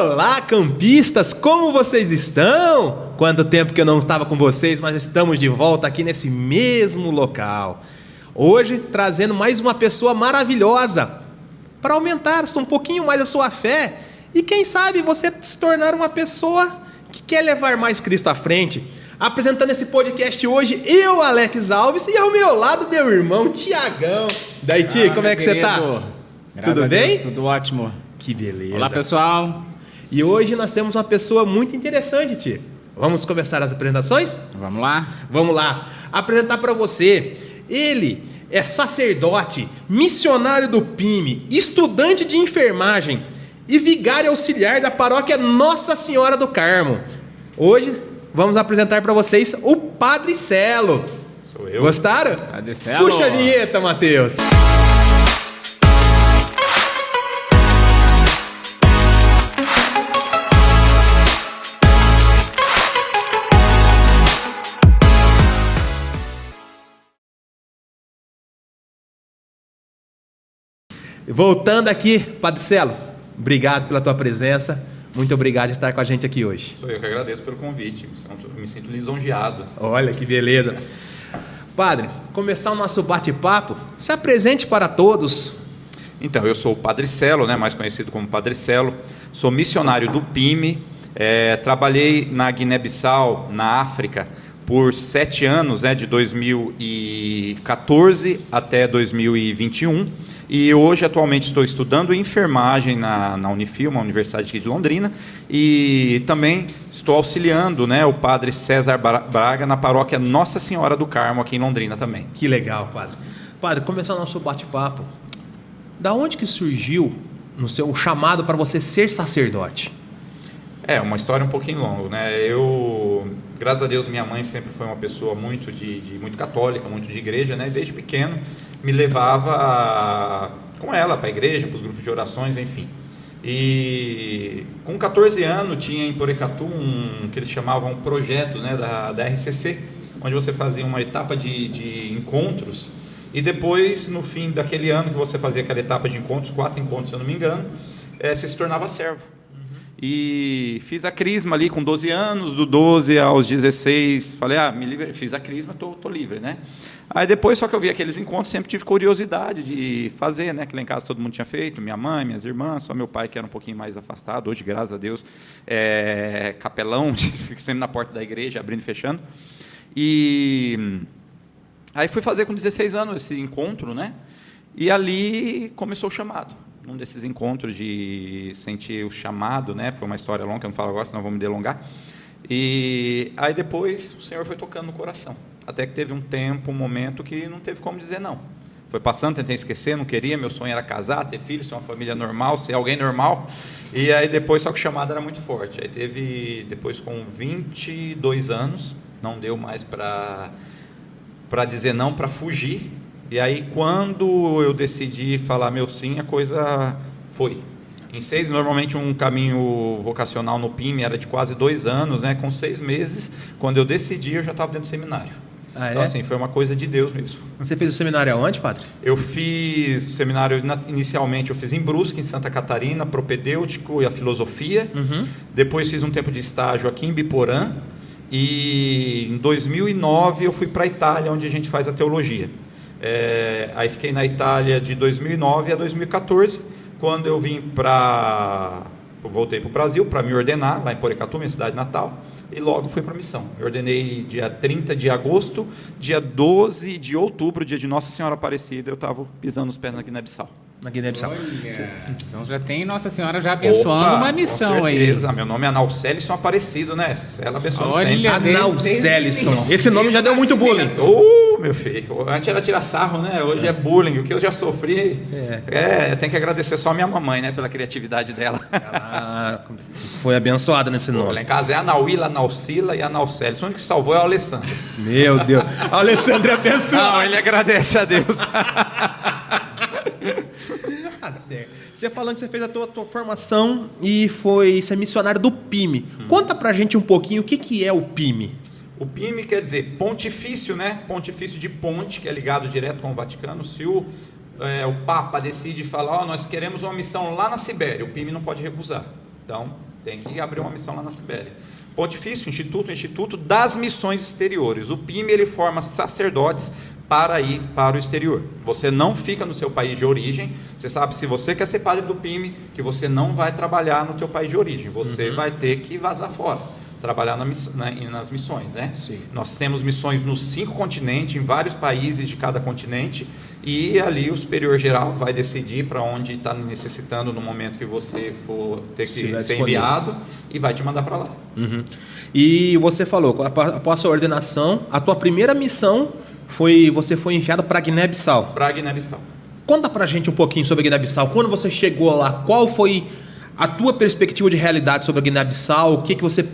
Olá, campistas, como vocês estão? Quanto tempo que eu não estava com vocês, mas estamos de volta aqui nesse mesmo local. Hoje, trazendo mais uma pessoa maravilhosa para aumentar um pouquinho mais a sua fé e quem sabe você se tornar uma pessoa que quer levar mais Cristo à frente. Apresentando esse podcast hoje, eu, Alex Alves, e ao meu lado, meu irmão, Tiagão. Daí, Ti, como é que você tá? Tudo bem? Tudo ótimo. Que beleza. Olá, pessoal. E hoje nós temos uma pessoa muito interessante, Ti. Vamos começar as apresentações? Vamos lá? Vamos lá. Apresentar para você. Ele é sacerdote, missionário do PIME, estudante de enfermagem e vigário auxiliar da paróquia Nossa Senhora do Carmo. Hoje vamos apresentar para vocês o Padre Celo. Sou eu. Gostaram? Padre Celo. Puxa a vinheta, Matheus. Voltando aqui, Padre Celo, obrigado pela tua presença. Muito obrigado por estar com a gente aqui hoje. Sou eu que agradeço pelo convite, me sinto lisonjeado. Olha que beleza. Padre, começar o nosso bate-papo, se apresente para todos. Então, eu sou o Padre Celo, mais conhecido como Padre Celo, sou missionário do PIME, trabalhei na Guiné-Bissau, na África, por 7 anos, de 2014 até 2021, e hoje atualmente estou estudando enfermagem na Unifil, uma universidade aqui de Londrina, e também estou auxiliando o Padre César Braga na paróquia Nossa Senhora do Carmo aqui em Londrina também. Que legal, Padre. Padre, começando o nosso bate-papo, da onde que surgiu no seu chamado para você ser sacerdote? É uma história um pouquinho longa, Eu, graças a Deus, minha mãe sempre foi uma pessoa muito muito católica, muito de igreja, e desde pequeno me levava com ela para a igreja, para os grupos de orações, enfim. E com 14 anos tinha em Porecatu que eles chamavam um projeto, da RCC, onde você fazia uma etapa de encontros e depois, no fim daquele ano que você fazia aquela etapa de encontros, 4 encontros, se eu não me engano, você se tornava servo. E fiz a crisma ali com 12 anos, do 12 aos 16, falei, me livre, fiz a crisma, tô livre, Aí depois, só que eu vi aqueles encontros, sempre tive curiosidade de fazer, que lá em casa todo mundo tinha feito, minha mãe, minhas irmãs, só meu pai que era um pouquinho mais afastado, hoje, graças a Deus, capelão, fica sempre na porta da igreja, abrindo e fechando. E aí fui fazer com 16 anos esse encontro, E ali começou o chamado. Num desses encontros de sentir o chamado, foi uma história longa, que eu não falo agora, senão vou me delongar. E aí depois o Senhor foi tocando no coração. Até que teve um tempo, um momento que não teve como dizer não. Foi passando, tentei esquecer, não queria, meu sonho era casar, ter filhos, ser uma família normal, ser alguém normal. E aí depois, só que o chamado era muito forte. Aí teve, depois com 22 anos, não deu mais para dizer não, para fugir. E aí, quando eu decidi falar meu sim, a coisa foi. Em 6, normalmente um caminho vocacional no PIME era de quase 2 anos, Com 6 meses, quando eu decidi, eu já estava dentro do seminário. Então, assim, foi uma coisa de Deus mesmo. Você fez o seminário aonde, Padre? Eu fiz o seminário, inicialmente, eu fiz em Brusque, em Santa Catarina, propedêutico e a filosofia. Depois fiz um tempo de estágio aqui em Biporã. E em 2009 eu fui para a Itália, onde a gente faz a teologia. Aí fiquei na Itália de 2009 a 2014, quando eu voltei para o Brasil para me ordenar, lá em Porecatu, minha cidade natal, e logo fui para a missão. Me ordenei dia 30 de agosto, dia 12 de outubro, dia de Nossa Senhora Aparecida, eu estava pisando os pés na Guiné-Bissau. Na Guiné-Bissau. Então já tem Nossa Senhora já abençoando uma missão com aí. certeza. Meu nome é Analcélison Aparecido, Ela abençoando sempre. Analcélison. Esse nome já deu muito bullying. Meu filho, antes era tirar sarro, Hoje é bullying. O que eu já sofri, tem que agradecer só a minha mamãe, pela criatividade dela. Ela foi abençoada nesse nome. Lá em casa é Anauíla, Analcila e Analcélison. O único que salvou é o Alessandro. Meu Deus. O Alessandro é abençoado. Não, ele agradece a Deus. Certo. Você falando que você fez a tua formação e foi ser missionário do PIME. Conta pra gente um pouquinho o que é o PIME. O PIME quer dizer pontifício, Pontifício de ponte, que é ligado direto com o Vaticano. Se o Papa decide falar, nós queremos uma missão lá na Sibéria, o PIME não pode recusar. Então, Tem que abrir uma missão lá na Sibéria. Pontifício Instituto das Missões Exteriores. O PIME, ele forma sacerdotes para ir para o exterior. Você não fica no seu país de origem. Você sabe, se você quer ser padre do PIME, que você não vai trabalhar no teu país de origem. Você vai ter que vazar fora, trabalhar nas missões, né? Sim. Nós temos missões nos 5 continentes, em vários países de cada continente, e ali o superior geral vai decidir para onde está necessitando no momento que você for ter que ser enviado, e vai te mandar para lá. E você falou, após a sua ordenação, a tua primeira missão você foi enviado para Guiné-Bissau. Para Guiné-Bissau. Conta pra gente um pouquinho sobre a Guiné-Bissau. Quando você chegou lá, qual foi a tua perspectiva de realidade sobre a Guiné-Bissau? O que você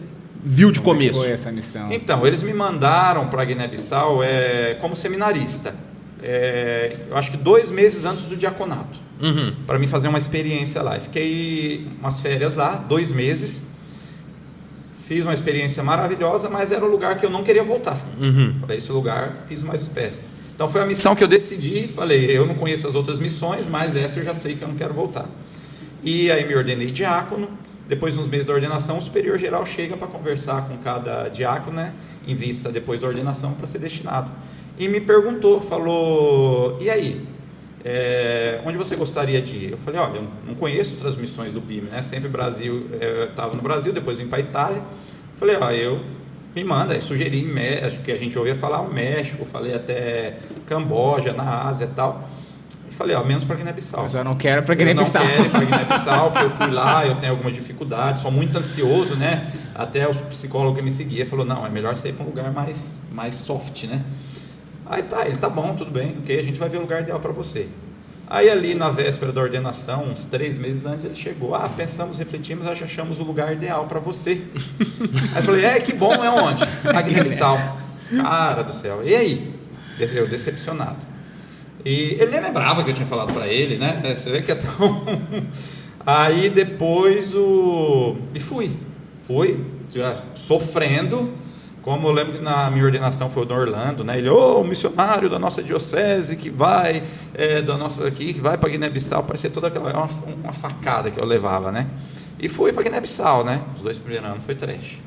viu de começo? Como foi essa missão? Então, eles me mandaram para Guiné-Bissau como seminarista. Eu acho que 2 meses antes do diaconato. Para mim fazer uma experiência lá. Eu fiquei umas férias lá, 2 meses. Fiz uma experiência maravilhosa, mas era o lugar que eu não queria voltar. Para esse lugar, fiz mais os pés. Então foi a missão que eu decidi, falei, eu não conheço as outras missões, mas essa eu já sei que eu não quero voltar. E aí me ordenei diácono. Depois de uns meses da ordenação, o superior geral chega para conversar com cada diácono, né, em vista depois da ordenação para ser destinado. E me perguntou, falou, e aí, onde você gostaria de ir? Eu falei, olha, eu não conheço outras missões do PIME, né? Sempre Brasil, eu estava no Brasil, depois vim para a Itália. Falei, me manda, aí sugeri, acho que a gente ouvia falar o México, falei até Camboja, na Ásia e tal. E falei, menos para Guiné-Bissau. Eu só não quero para Guiné-Bissau. Eu não quero ir para Guiné-Bissau, porque eu fui lá, eu tenho algumas dificuldades, sou muito ansioso, né? Até o psicólogo que me seguia falou, não, é melhor você ir para um lugar mais soft, né? Aí ele tá bom, tudo bem, ok, a gente vai ver o lugar ideal para você. Aí ali na véspera da ordenação, uns 3 meses antes, ele chegou, pensamos, refletimos, já achamos o lugar ideal para você. Aí eu falei, que bom, é onde? Na Guiné-Bissau. Cara do céu, e aí? Eu decepcionado. E ele nem lembrava que eu tinha falado para ele, né? Você vê que é tão... Aí depois E fui, já sofrendo. Como eu lembro que na minha ordenação foi o Dom Orlando, né? Ele, o missionário da nossa diocese que vai, que vai para Guiné-Bissau, parecia toda aquela, uma facada que eu levava, né? E fui para Guiné-Bissau, né? Os 2 primeiros anos foi trash.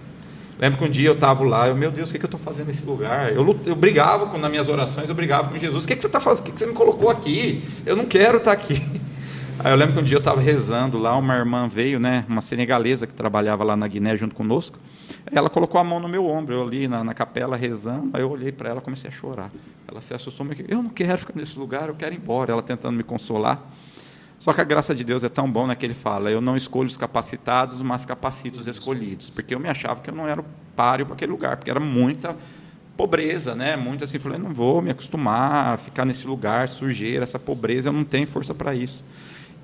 Lembro que um dia eu estava lá, meu Deus, o que eu estou fazendo nesse lugar? Eu brigava, nas minhas orações, eu brigava com Jesus, o que você está fazendo? O que você me colocou aqui? Eu não quero estar aqui. Aí eu lembro que um dia eu estava rezando lá, uma irmã veio, né, uma senegalesa que trabalhava lá na Guiné junto conosco, ela colocou a mão no meu ombro, eu ali na capela rezando, aí eu olhei para ela e comecei a chorar. Ela se assustou, eu não quero ficar nesse lugar, eu quero ir embora, ela tentando me consolar. Só que a graça de Deus é tão bom, né, que ele fala, eu não escolho os capacitados, mas capacito os escolhidos, porque eu me achava que eu não era o páreo para aquele lugar, porque era muita pobreza, né, muito assim, falei, não vou me acostumar a ficar nesse lugar, sujeira, essa pobreza, eu não tenho força para isso.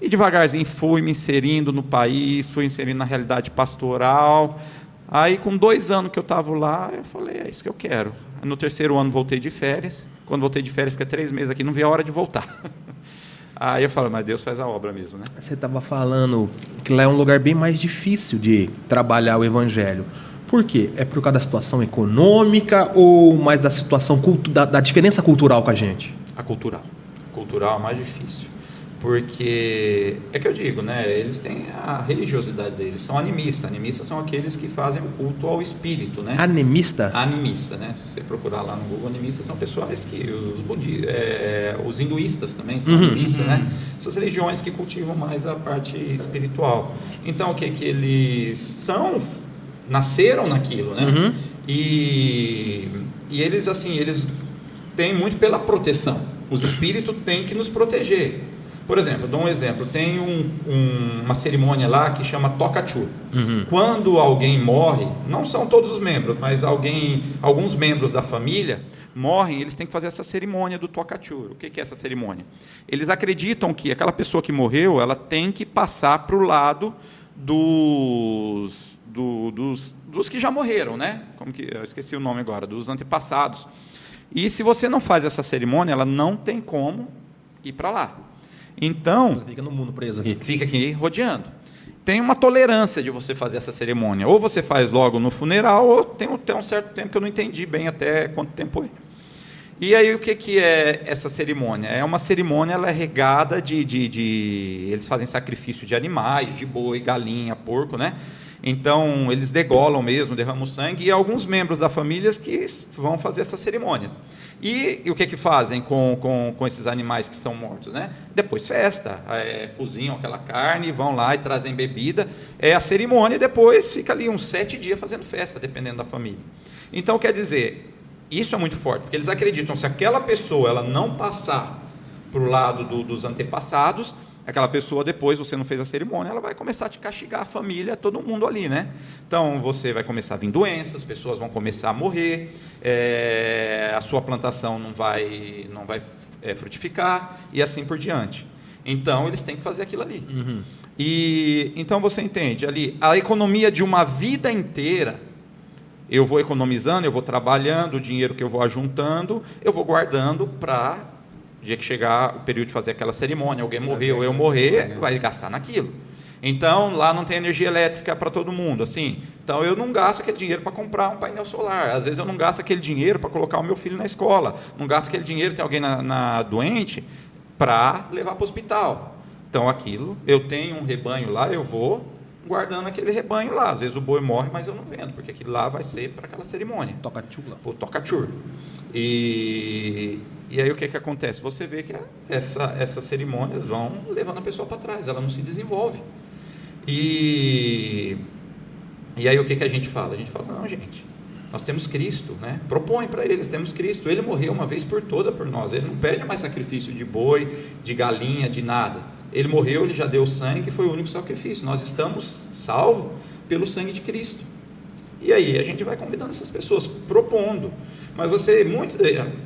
E devagarzinho fui me inserindo no país, fui inserindo na realidade pastoral. Aí com 2 anos que eu estava lá, eu falei, é isso que eu quero. No 3º ano voltei de férias. Quando voltei de férias, fiquei 3 meses aqui, não vi a hora de voltar. Aí eu falei, mas Deus faz a obra mesmo, né? Você estava falando que lá é um lugar bem mais difícil de trabalhar o evangelho. Por quê? É por causa da situação econômica ou mais da situação da diferença cultural com a gente? A cultural. A cultural é mais difícil. Porque, é que eu digo, né, eles têm a religiosidade deles, são animistas. Animistas são aqueles que fazem o culto ao espírito, né? Animista? Animista, né? Se você procurar lá no Google, animistas são pessoas que, os hinduístas também são animistas, né? Essas religiões que cultivam mais a parte espiritual. Então, o que eles são? Nasceram naquilo, né? E eles, assim, eles têm muito pela proteção. Os espíritos têm que nos proteger. Por exemplo, dou um exemplo, tem uma cerimônia lá que chama Tokachur. Quando alguém morre, não são todos os membros, mas alguns membros da família morrem, eles têm que fazer essa cerimônia do Tokachur. O que é essa cerimônia? Eles acreditam que aquela pessoa que morreu, ela tem que passar para o lado dos que já morreram, né? Como que eu esqueci o nome agora, dos antepassados. E se você não faz essa cerimônia, ela não tem como ir para lá. Então, ela fica no mundo preso aqui. Fica aqui rodeando. Tem uma tolerância de você fazer essa cerimônia. Ou você faz logo no funeral, ou tem um certo tempo que eu não entendi bem até quanto tempo é. E aí o que é essa cerimônia? É uma cerimônia, ela é regada eles fazem sacrifício de animais, de boi, galinha, porco, né? Então, eles degolam mesmo, derramam sangue, e alguns membros da família que vão fazer essas cerimônias. E o que fazem com esses animais que são mortos, né? Depois festa, cozinham aquela carne, vão lá e trazem bebida, é a cerimônia, e depois fica ali uns 7 dias fazendo festa, dependendo da família. Então, quer dizer, isso é muito forte, porque eles acreditam, se aquela pessoa ela não passar para o lado dos antepassados, aquela pessoa, depois você não fez a cerimônia, ela vai começar a te castigar, a família, todo mundo ali, né? Então, você vai começar a vir doenças, pessoas vão começar a morrer, a sua plantação não vai frutificar, e assim por diante. Então, eles têm que fazer aquilo ali. Uhum. E então, você entende, ali, a economia de uma vida inteira, eu vou economizando, eu vou trabalhando, o dinheiro que eu vou ajuntando, eu vou guardando para... dia que chegar o período de fazer aquela cerimônia, alguém morreu, eu morrer, vai gastar naquilo. Então, lá não tem energia elétrica para todo mundo, assim. Então, eu não gasto aquele dinheiro para comprar um painel solar. Às vezes, eu não gasto aquele dinheiro para colocar o meu filho na escola. Não gasto aquele dinheiro, tem alguém doente, para levar para o hospital. Então, aquilo, eu tenho um rebanho lá, eu vou guardando aquele rebanho lá. Às vezes, o boi morre, mas eu não vendo, porque aquilo lá vai ser para aquela cerimônia. O toca-chur. E aí o que acontece? Você vê que essas cerimônias vão levando a pessoa para trás, ela não se desenvolve. E aí o que a gente fala? A gente fala, não, gente, nós temos Cristo, né? Propõe para eles, temos Cristo, Ele morreu uma vez por toda por nós, Ele não pede mais sacrifício de boi, de galinha, de nada. Ele morreu, Ele já deu sangue, foi o único sacrifício. Nós estamos salvos pelo sangue de Cristo. E aí a gente vai convidando essas pessoas, propondo. Mas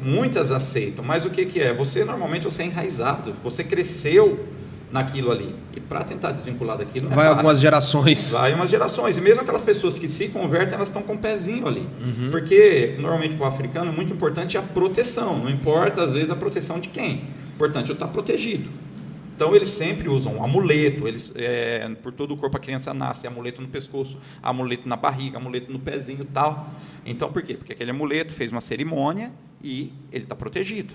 muitas aceitam, mas o que é? Normalmente você é enraizado, você cresceu naquilo ali, e para tentar desvincular daquilo não é fácil. Algumas gerações. Vai umas gerações, e mesmo aquelas pessoas que se convertem, elas estão com o pezinho ali, porque normalmente para o africano é muito importante a proteção, não importa às vezes a proteção de quem, importante eu estar protegido. Então eles sempre usam um amuleto, por todo o corpo a criança nasce, amuleto no pescoço, amuleto na barriga, amuleto no pezinho e tal. Então por quê? Porque aquele amuleto fez uma cerimônia e ele está protegido.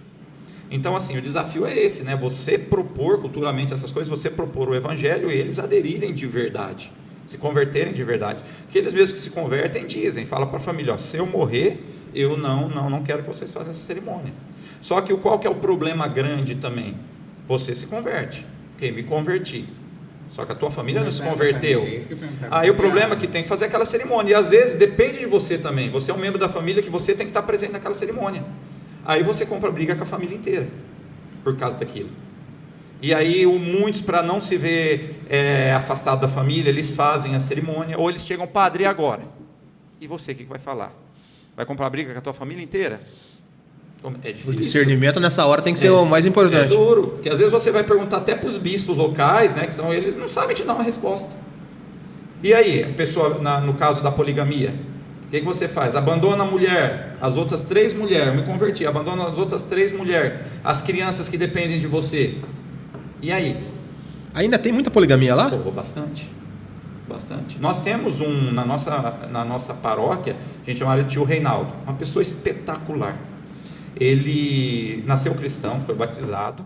Então assim, o desafio é esse, né? Você propor culturalmente essas coisas, você propor o evangelho e eles aderirem de verdade, se converterem de verdade. Porque eles mesmos que se convertem dizem, fala para a família, ó, se eu morrer, eu não quero que vocês façam essa cerimônia. Só que qual que é o problema grande também? Você se converte. Ok, me converti. Só que a tua família não se converteu. Aí o problema é que tem que fazer aquela cerimônia. E às vezes depende de você também. Você é um membro da família que você tem que estar presente naquela cerimônia. Aí você compra briga com a família inteira. Por causa daquilo. E aí muitos, para não se ver afastado da família, eles fazem a cerimônia. Ou eles chegam, padre, e agora? E você, o que vai falar? Vai comprar briga com a tua família inteira? É difícil. O discernimento nessa hora tem que ser o mais importante. É duro, porque às vezes você vai perguntar até para os bispos locais, né, que são eles, não sabem te dar uma resposta. E aí, a pessoa, no caso da poligamia, o que você faz? Abandona a mulher, as outras 3 mulheres, eu me converti, abandona as outras 3 mulheres, as crianças que dependem de você. E aí? Ainda tem muita poligamia lá? Pô, bastante. Nós temos na nossa paróquia, a gente chama de tio Reinaldo, uma pessoa espetacular. Ele nasceu cristão, foi batizado.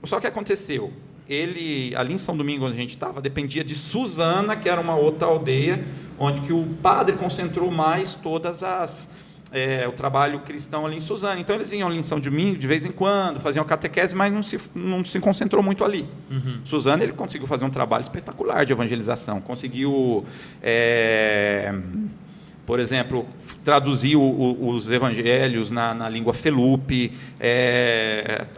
Só que aconteceu, ele, ali em São Domingos, onde a gente estava, dependia de Suzana, que era uma outra aldeia, onde que o padre concentrou mais todas o trabalho cristão ali em Suzana. Então eles vinham ali em São Domingos de vez em quando, faziam catequese, mas não se concentrou muito ali. Suzana, ele conseguiu fazer um trabalho espetacular de evangelização, conseguiu... por exemplo, traduzir os evangelhos na língua felupe,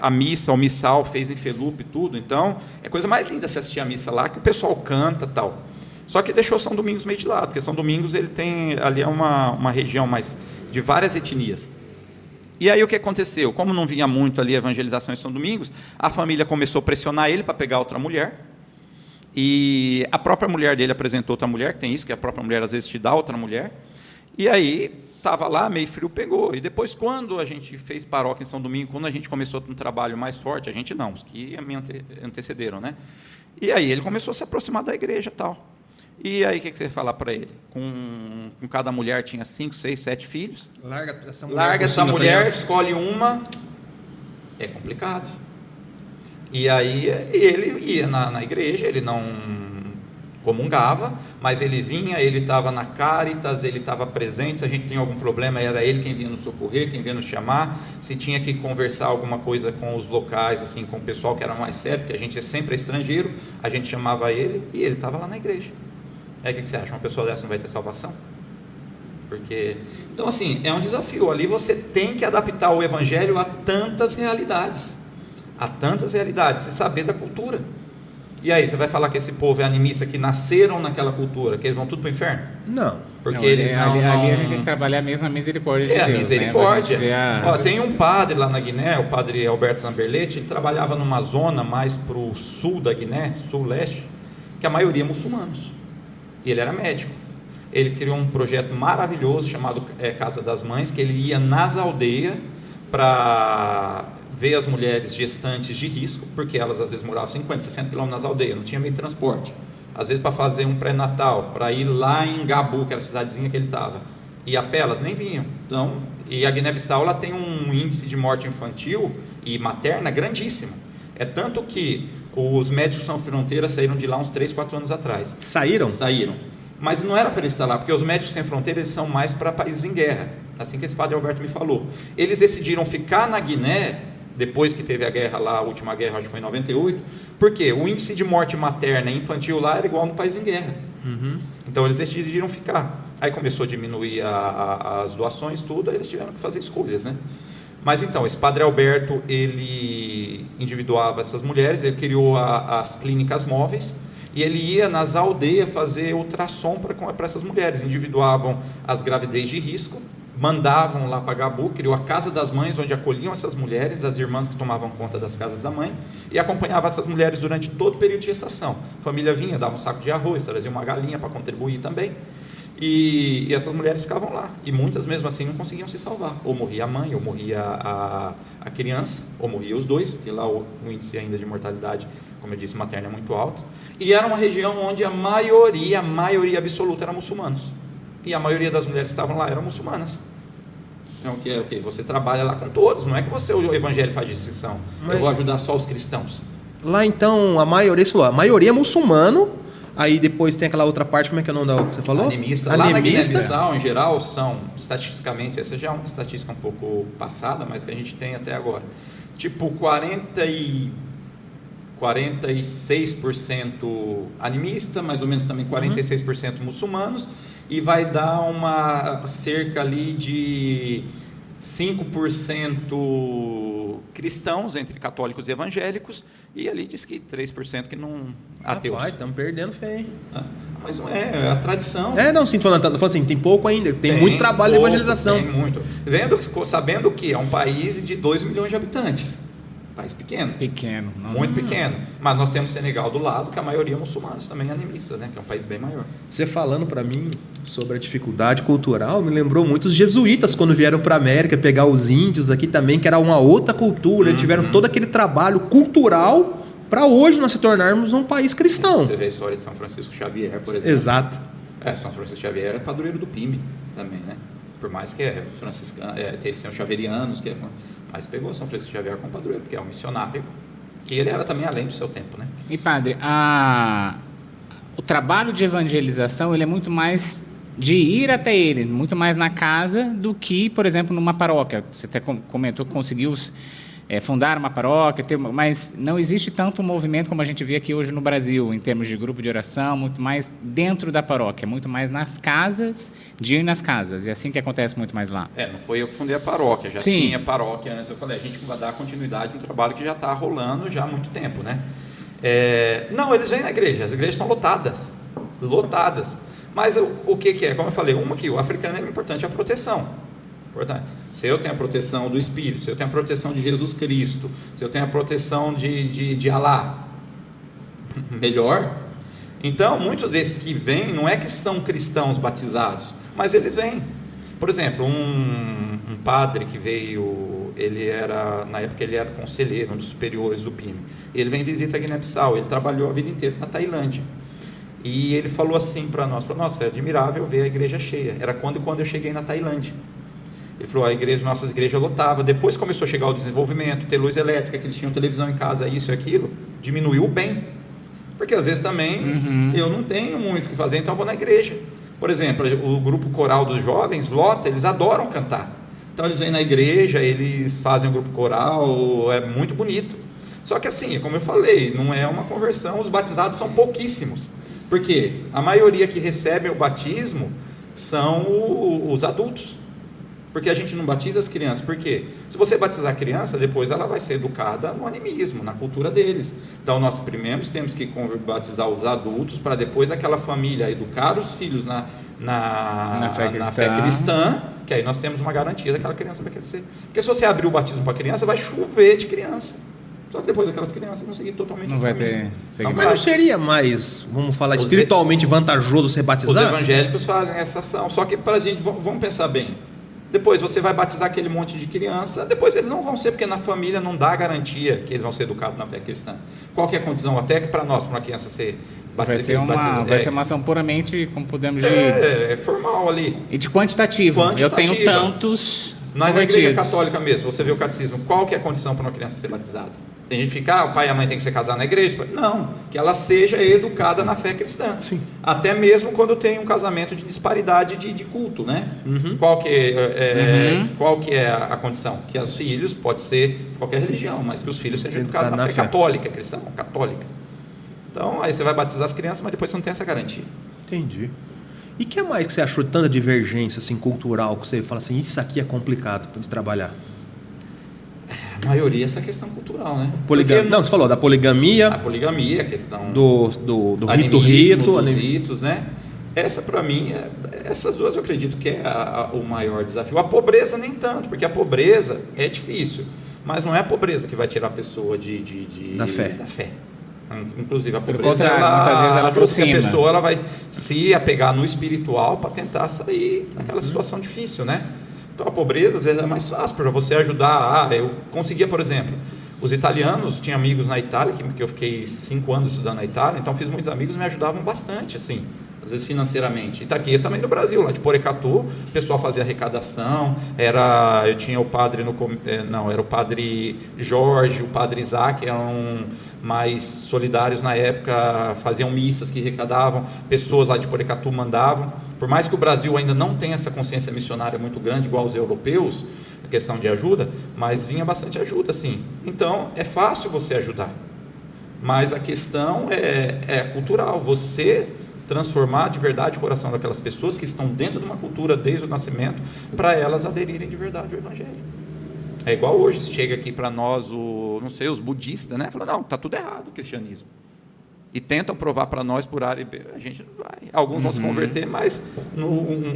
a missa, o missal fez em felupe, tudo. Então, é a coisa mais linda você assistir a missa lá, que o pessoal canta e tal. Só que deixou São Domingos meio de lado, porque São Domingos ele tem ali uma região mais de várias etnias. E aí o que aconteceu? Como não vinha muito ali a evangelização em São Domingos, a família começou a pressionar ele para pegar outra mulher. E a própria mulher dele apresentou outra mulher, que tem isso, que a própria mulher às vezes te dá outra mulher. E aí, estava lá, meio frio, pegou. E depois, quando a gente fez paróquia em São Domingos, quando a gente começou um trabalho mais forte, a gente não, os que me antecederam, né? E aí ele começou a se aproximar da igreja e tal. E aí, o que você ia falar para ele? Com cada mulher tinha 5, 6, 7 filhos. Larga essa mulher, escolhe uma. É complicado. E aí ele ia na igreja, ele comungava, mas ele vinha, ele estava na Caritas, ele estava presente, se a gente tinha algum problema, era ele quem vinha nos socorrer, quem vinha nos chamar, se tinha que conversar alguma coisa com os locais, assim, com o pessoal que era mais sério, porque a gente sempre é estrangeiro, a gente chamava ele e ele estava lá na igreja. Aí o que você acha? Uma pessoa dessa não vai ter salvação? Porque, então assim, é um desafio, ali você tem que adaptar o evangelho a tantas realidades, e saber da cultura. E aí, você vai falar que esse povo é animista, que nasceram naquela cultura, que eles vão tudo para o inferno? Não. Porque eles não... Ali a gente tem que trabalhar mesmo a misericórdia de Deus. A misericórdia. Né? Ó, tem um padre lá na Guiné, o padre Alberto Zamberletti, ele trabalhava numa zona mais para o sul da Guiné, sul-leste, que a maioria é muçulmanos. E ele era médico. Ele criou um projeto maravilhoso chamado Casa das Mães, que ele ia nas aldeias para ver as mulheres gestantes de risco, porque elas às vezes moravam 50, 60 quilômetros nas aldeias, não tinha meio de transporte. Às vezes para fazer um pré-natal, para ir lá em Gabu, que era a cidadezinha que ele estava, e a pé elas nem vinham. Então, e a Guiné-Bissau ela tem um índice de morte infantil e materna grandíssimo. É tanto que os Médicos Sem Fronteiras saíram de lá uns 3, 4 anos atrás. Saíram? Saíram. Mas não era para eles estar lá, porque os Médicos Sem Fronteiras eles são mais para países em guerra, assim que esse padre Alberto me falou. Eles decidiram ficar na Guiné, depois que teve a guerra lá, a última guerra acho que foi em 98, porque o índice de morte materna e infantil lá era igual no país em guerra. Então eles decidiram ficar. Aí começou a diminuir as doações, tudo, aí eles tiveram que fazer escolhas, né? Mas então, esse padre Alberto, ele individuava essas mulheres, ele criou as clínicas móveis, e ele ia nas aldeias fazer ultrassom para essas mulheres, individuavam as gravidez de risco, mandavam lá para Gabu, criou a Casa das Mães, onde acolhiam essas mulheres, as irmãs que tomavam conta das casas da mãe, e acompanhava essas mulheres durante todo o período de gestação. A família vinha, dava um saco de arroz, trazia uma galinha para contribuir também, e essas mulheres ficavam lá, e muitas mesmo assim não conseguiam se salvar, ou morria a mãe, ou morria a criança, ou morria os dois, porque lá o índice ainda de mortalidade, como eu disse, materna é muito alto, e era uma região onde a maioria absoluta eram muçulmanos, e a maioria das mulheres que estavam lá eram muçulmanas. Então, você trabalha lá com todos, não é que o evangelho faz distinção. Mas eu vou ajudar só os cristãos. Lá então, a maioria é muçulmano, aí depois tem aquela outra parte, como é que é o nome da que você falou? Animista. Lá na Guiné-Bissau, em geral, são, estatisticamente, essa já é uma estatística um pouco passada, mas que a gente tem até agora, tipo 46% animista, mais ou menos também 46% muçulmanos, e vai dar uma cerca ali de 5% cristãos, entre católicos e evangélicos, e ali diz que 3% que não ateus. Rapaz, estamos perdendo fé, hein? Mas não é a tradição. Não, sim, falando assim, tem pouco ainda, tem muito trabalho de evangelização. Tem muito. Sabendo que é um país de 2 milhões de habitantes. País pequeno. Nossa. Muito pequeno. Mas nós temos Senegal do lado, que a maioria é muçulmanos também, animistas, né? Que é um país bem maior. Você falando para mim sobre a dificuldade cultural, me lembrou muito os jesuítas quando vieram para a América pegar os índios aqui também, que era uma outra cultura. Eles tiveram todo aquele trabalho cultural para hoje nós se tornarmos um país cristão. Você vê a história de São Francisco Xavier, por exemplo. Exato. São Francisco Xavier é padroeiro do PIMB também, né? Por mais que eles são xaverianos, mas pegou São Francisco Xavier como padroeiro, porque é um missionário, que ele era também além do seu tempo, né? E padre, o trabalho de evangelização, ele é muito mais de ir até ele, muito mais na casa do que, por exemplo, numa paróquia. Você até comentou que conseguiu fundar uma paróquia, mas não existe tanto movimento como a gente vê aqui hoje no Brasil, em termos de grupo de oração, muito mais dentro da paróquia, muito mais nas casas, de ir nas casas, e assim que acontece muito mais lá. Não foi eu que fundei a paróquia, já Sim. Tinha paróquia antes, eu falei, a gente vai dar continuidade no trabalho que já está rolando já há muito tempo, né? Não, eles vêm na igreja, as igrejas são lotadas, mas o que é? Como eu falei, o africano é importante, a proteção. Importante. Se eu tenho a proteção do Espírito, se eu tenho a proteção de Jesus Cristo, se eu tenho a proteção de Alá, melhor. Então, muitos desses que vêm, não é que são cristãos batizados, mas eles vêm. Por exemplo, um padre que veio, na época ele era conselheiro, um dos superiores do PIME. Ele vem visitar a Guiné-Bissau, ele trabalhou a vida inteira na Tailândia. E ele falou assim para nós, nossa, é admirável ver a igreja cheia. Era quando eu cheguei na Tailândia. Ele falou, nossas igrejas lotavam. Depois começou a chegar o desenvolvimento, ter luz elétrica, que eles tinham televisão em casa, isso e aquilo, diminuiu bem. Porque às vezes também eu não tenho muito o que fazer, então eu vou na igreja. Por exemplo, o grupo coral dos jovens, Lota, eles adoram cantar. Então eles vêm na igreja, eles fazem um grupo coral, é muito bonito. Só que assim, como eu falei, não é uma conversão, os batizados são pouquíssimos. Porque a maioria que recebem o batismo são os adultos. Porque a gente não batiza as crianças. Por quê? Se você batizar a criança, depois ela vai ser educada no animismo, na cultura deles. Então nós primeiro temos que batizar os adultos, para depois aquela família educar os filhos na fé cristã, que aí nós temos uma garantia daquela criança vai crescer. Porque se você abrir o batismo para a criança, vai chover de criança. Só que depois aquelas crianças vão seguir totalmente não vai ter não, mas não seria mais, vamos falar, espiritualmente vantajoso ser batizado? Os evangélicos fazem essa ação. Só que para a gente, vamos pensar bem. Depois você vai batizar aquele monte de criança, depois eles não vão ser, porque na família não dá garantia que eles vão ser educados na fé cristã. Qual que é a condição? Até que para nós, para uma criança ser batizada, vai ser uma ação puramente, como podemos dizer... É formal ali. E de quantitativo. Eu tenho tantos na igreja católica mesmo, você vê o catecismo, qual que é a condição para uma criança ser batizada? Tem gente que fica, o pai e a mãe tem que se casar na igreja. Não, que ela seja educada na fé cristã. Sim. Até mesmo quando tem um casamento de disparidade de culto, né? Qual que é a condição? Que os filhos, pode ser qualquer religião, mas que os filhos sejam educados na fé católica, cristã, católica. Então, aí você vai batizar as crianças, mas depois você não tem essa garantia. Entendi. E o que mais que você achou de tanta divergência assim, cultural, que você fala assim, isso aqui é complicado de trabalhar? A maioria é essa questão cultural, né? Não, você falou da poligamia. A poligamia, a questão do rito, dos ritos, né? Essa para mim, essas duas eu acredito que é o maior desafio. A pobreza nem tanto, porque a pobreza é difícil, mas não é a pobreza que vai tirar a pessoa da fé. Inclusive a pobreza, muitas vezes ela aproxima. A pessoa ela vai se apegar no espiritual para tentar sair daquela situação difícil, né? Então a pobreza às vezes é mais fácil para você ajudar. Eu conseguia, por exemplo, os italianos, tinha amigos na Itália, que eu fiquei 5 anos estudando na Itália, então fiz muitos amigos, me ajudavam bastante, assim, às vezes financeiramente. E tá aqui também no Brasil, lá de Porecatu, o pessoal fazia arrecadação, eu tinha o padre, era o padre Jorge, o padre Isaac, eram mais solidários na época, faziam missas que arrecadavam, pessoas lá de Porecatu mandavam. Por mais que o Brasil ainda não tenha essa consciência missionária muito grande, igual os europeus, a questão de ajuda, mas vinha bastante ajuda, sim. Então, é fácil você ajudar, mas a questão é cultural, você transformar de verdade o coração daquelas pessoas que estão dentro de uma cultura desde o nascimento, para elas aderirem de verdade ao Evangelho. É igual hoje, chega aqui para nós, os budistas, né? Falam, não, está tudo errado o cristianismo. E tentam provar para nós por A e B. A gente não vai. Alguns vão se converter, mas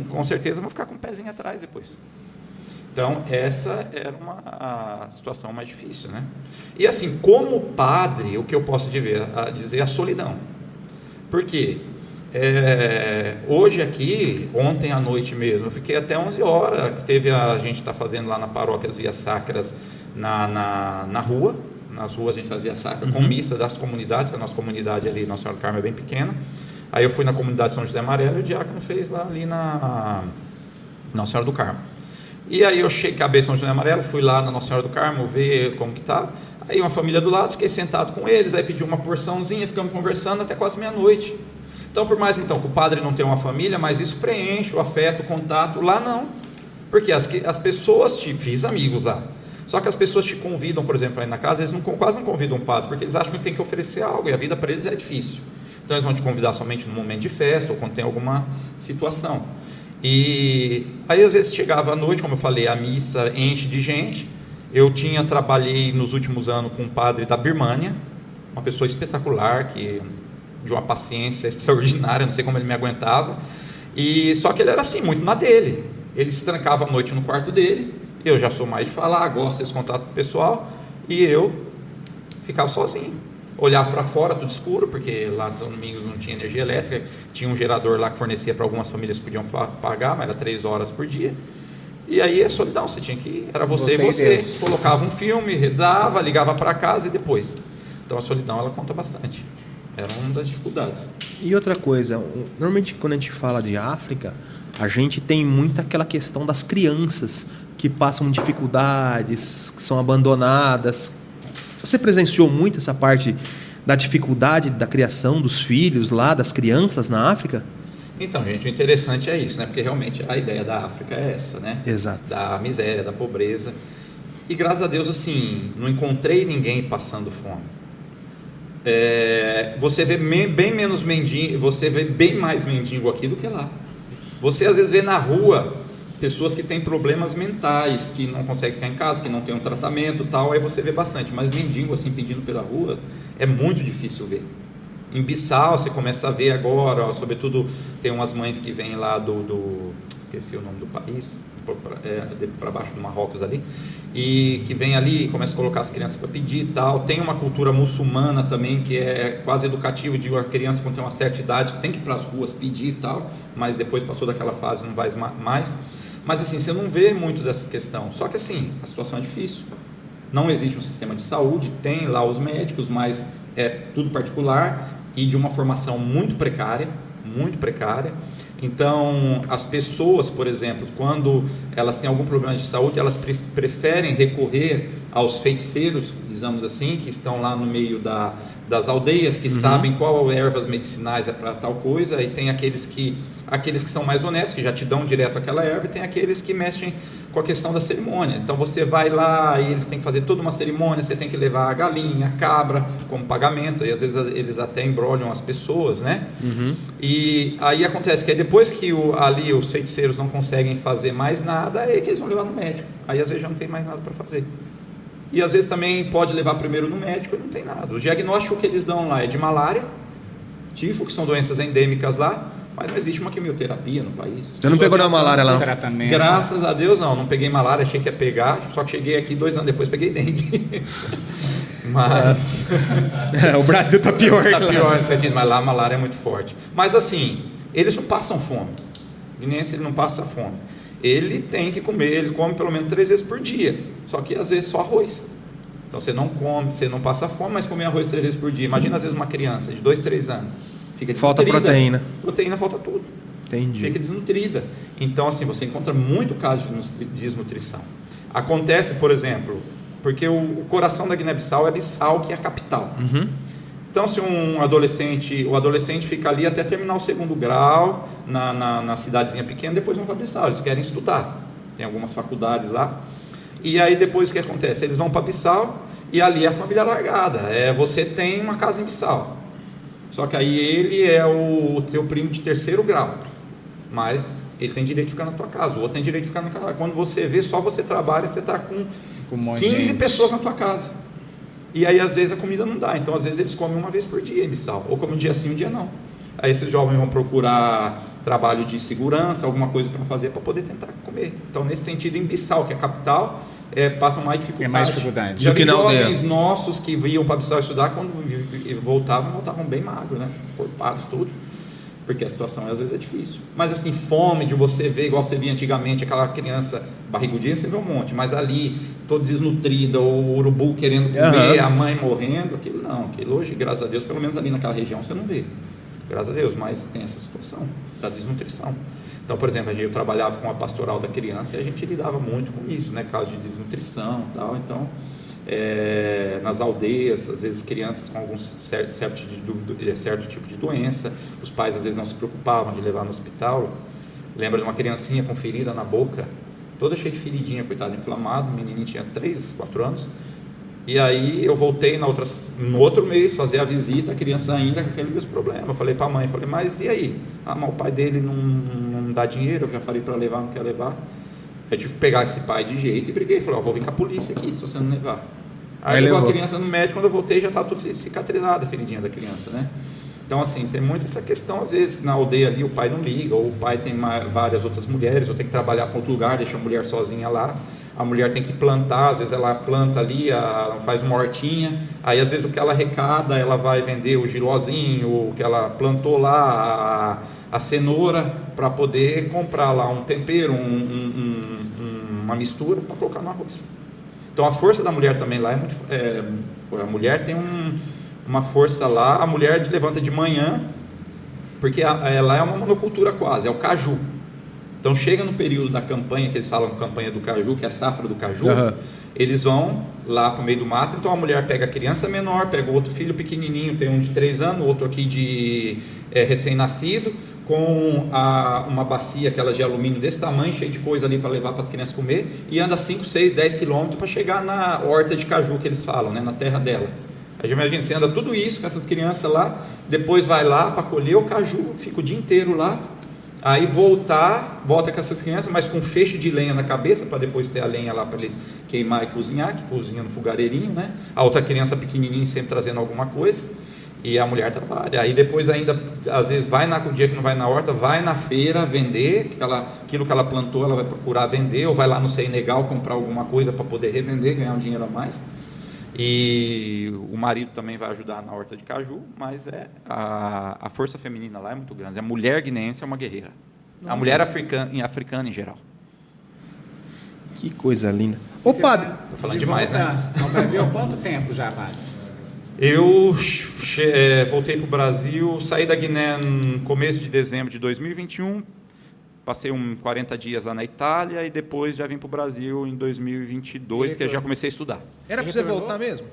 com certeza vão ficar com o pezinho atrás depois. Então, essa era uma situação mais difícil, né? E assim, como padre, o que eu posso dizer é a solidão. Por quê? Hoje aqui, ontem à noite mesmo, eu fiquei até 11 horas, a gente está fazendo lá na paróquia as vias sacras na rua, nas ruas a gente faz via sacra, com missa das comunidades, a nossa comunidade ali, Nossa Senhora do Carmo é bem pequena, aí eu fui na comunidade São José Amarelo e o diácono fez lá ali na Nossa Senhora do Carmo, e aí eu acabei São José Amarelo, fui lá na Nossa Senhora do Carmo ver como que estava, aí uma família do lado, fiquei sentado com eles, aí pedi uma porçãozinha, ficamos conversando até quase meia-noite. Então, por mais então que o padre não tenha uma família, mas isso preenche o afeto, o contato, lá não. Porque as pessoas, fiz amigos lá, só que as pessoas te convidam, por exemplo, aí na casa, eles quase não convidam o padre, porque eles acham que tem que oferecer algo, e a vida para eles é difícil. Então eles vão te convidar somente no momento de festa, ou quando tem alguma situação. E aí às vezes chegava à noite, como eu falei, a missa enche de gente. Eu trabalhei nos últimos anos com um padre da Birmânia, uma pessoa espetacular, de uma paciência extraordinária, não sei como ele me aguentava, só que ele era assim, muito na dele, ele se trancava à noite no quarto dele, eu já sou mais de falar, gosto desse contato pessoal, e eu ficava sozinho, olhava para fora, tudo escuro, porque lá nos domingos não tinha energia elétrica, tinha um gerador lá que fornecia para algumas famílias que podiam pagar, mas era 3 horas por dia, e aí a solidão, era você e você, colocava um filme, rezava, ligava para casa e depois, então a solidão ela conta bastante. Era uma das dificuldades. E outra coisa, normalmente quando a gente fala de África, a gente tem muito aquela questão das crianças que passam dificuldades, que são abandonadas. Você presenciou muito essa parte da dificuldade da criação dos filhos lá, das crianças na África? Então, gente, o interessante é isso, né? Porque realmente a ideia da África é essa, né? Exato. Da miséria, da pobreza. E graças a Deus, assim, não encontrei ninguém passando fome. Você vê bem menos mendigo, você vê bem mais mendigo aqui do que lá. Você às vezes vê na rua pessoas que têm problemas mentais, que não conseguem ficar em casa, que não tem um tratamento, tal, aí você vê bastante. Mas mendigo assim pedindo pela rua é muito difícil ver. Em Bissau você começa a ver agora, ó, sobretudo tem umas mães que vêm lá esqueci o nome do país, para baixo do Marrocos ali, e que vem ali e começa a colocar as crianças para pedir e tal. Tem uma cultura muçulmana também que é quase educativa, de a criança quando tem uma certa idade tem que ir para as ruas pedir e tal, mas depois passou daquela fase não vai mais. Mas assim, você não vê muito dessa questão. Só que assim, a situação é difícil. Não existe um sistema de saúde, tem lá os médicos, mas é tudo particular e de uma formação muito precária. Então, as pessoas, por exemplo, quando elas têm algum problema de saúde, elas preferem recorrer aos feiticeiros, digamos assim, que estão lá no meio das aldeias, que sabem qual ervas medicinais é para tal coisa, e tem aqueles que são mais honestos, que já te dão direto aquela erva, e tem aqueles que mexem com a questão da cerimônia. Então você vai lá e eles têm que fazer toda uma cerimônia, você tem que levar a galinha, a cabra como pagamento, e às vezes eles até embrolham as pessoas, né? E aí acontece que aí depois que ali os feiticeiros não conseguem fazer mais nada, é que eles vão levar no médico, aí às vezes já não tem mais nada para fazer. E às vezes também pode levar primeiro no médico e não tem nada. O diagnóstico que eles dão lá é de malária, tifo, que são doenças endêmicas lá, mas não existe uma quimioterapia no país. Você não pegou na malária lá? Graças a Deus não peguei malária, achei que ia pegar, só que cheguei aqui 2 anos depois, peguei dengue. Mas... o Brasil tá pior. Tá pior nesse sentido, mas lá a malária é muito forte. Mas assim, eles não passam fome. O guineense ele não passa fome. Ele tem que comer, ele come pelo menos 3 vezes por dia, só que às vezes só arroz. Então você não come, você não passa fome, mas come arroz 3 vezes por dia. Imagina às vezes uma criança de 2, 3 anos, fica desnutrida. Falta proteína. Proteína falta tudo. Entendi. Fica desnutrida. Então assim, você encontra muito caso de desnutrição. Acontece, por exemplo, porque o coração da Guiné-Bissau é Bissau, que é a capital. Então, se o adolescente fica ali até terminar o 2º grau, na cidadezinha pequena, depois vão para Bissau, eles querem estudar. Tem algumas faculdades lá. E aí, depois o que acontece? Eles vão para Bissau e ali é a família largada. Você tem uma casa em Bissau. Só que aí ele é o teu primo de 3º grau. Mas ele tem direito de ficar na tua casa, o outro tem direito de ficar na casa. Quando você vê, só você trabalha, você está com 15 pessoas na tua casa. E aí, às vezes, a comida não dá. Então, às vezes, eles comem uma vez por dia em Bissau. Ou comem um dia sim, um dia não. Aí, esses jovens vão procurar trabalho de segurança, alguma coisa para fazer, para poder tentar comer. Então, nesse sentido, em Bissau, que é a capital, passam mais dificuldade. É mais dificuldade. Já do que vi na aldeia. jovens nossos que iam para Bissau estudar, quando voltavam bem magros, né? Corpados, tudo. Porque a situação, às vezes, é difícil. Mas, assim, fome de você ver, igual você via antigamente, aquela criança barrigudinha, você vê um monte. Mas ali, toda desnutrida, o urubu querendo comer, a mãe morrendo, aquilo não. Aquilo hoje, graças a Deus, pelo menos ali naquela região, você não vê. Graças a Deus, mas tem essa situação da desnutrição. Então, por exemplo, eu trabalhava com a pastoral da criança e a gente lidava muito com isso, né? Caso de desnutrição e tal. Então, nas aldeias, às vezes crianças com algum certo tipo de doença, os pais às vezes não se preocupavam de levar no hospital. Lembra de uma criancinha com ferida na boca, toda cheia de feridinha, coitado, inflamado, o menininho tinha 3, 4 anos, e aí eu voltei no outro mês fazer a visita, a criança ainda com aquele mesmo problema. Eu falei para a mãe, mas e aí? Mas o pai dele não dá dinheiro, eu já falei para levar, não quer levar. Eu tive que pegar esse pai de jeito e briguei. Falei, vou vir com a polícia aqui, se você não levar. Aí levou a criança no médico, quando eu voltei já estava tudo cicatrizado, a feridinha da criança, né? Então, assim, tem muito essa questão, às vezes, na aldeia ali o pai não liga, ou o pai tem várias outras mulheres, ou tem que trabalhar para outro lugar, deixa a mulher sozinha lá. A mulher tem que plantar, às vezes ela planta ali, faz uma hortinha, aí às vezes o que ela arrecada, ela vai vender o gilozinho, o que ela plantou lá, a cenoura, para poder comprar lá um tempero, uma mistura para colocar no arroz. Então a força da mulher também lá é muito... a mulher tem uma força lá, a mulher levanta de manhã, porque ela é uma monocultura quase, é o caju. Então chega no período da campanha, que eles falam campanha do caju, que é a safra do caju, eles vão lá para o meio do mato, então a mulher pega a criança menor, pega o outro filho pequenininho, tem um de 3 anos, outro aqui de recém-nascido, com uma bacia, aquela de alumínio desse tamanho, cheia de coisa ali para levar para as crianças comer, e anda 5, 6, 10 quilômetros para chegar na horta de caju que eles falam, né, na terra dela. Aí já imagina, você anda tudo isso com essas crianças lá, depois vai lá para colher o caju, fica o dia inteiro lá, aí volta com essas crianças, mas com feixe de lenha na cabeça, para depois ter a lenha lá para eles queimar e cozinhar, que cozinha no fogareirinho, né? A outra criança pequenininha sempre trazendo alguma coisa, e a mulher trabalha. Aí depois ainda, às vezes, o dia que não vai na horta, vai na feira vender, aquilo que ela plantou, ela vai procurar vender, ou vai lá no Senegal comprar alguma coisa para poder revender, ganhar um dinheiro a mais. E o marido também vai ajudar na horta de caju, mas a força feminina lá é muito grande. A mulher guineense é uma guerreira. Nossa. A mulher africana em geral. Que coisa linda. Ô, padre... Estou falando demais, né? No Brasil há quanto tempo já, padre? Eu voltei para o Brasil, saí da Guiné no começo de dezembro de 2021, passei 40 dias lá na Itália e depois já vim para o Brasil em 2022, que eu já comecei a estudar. Era para você voltar mesmo?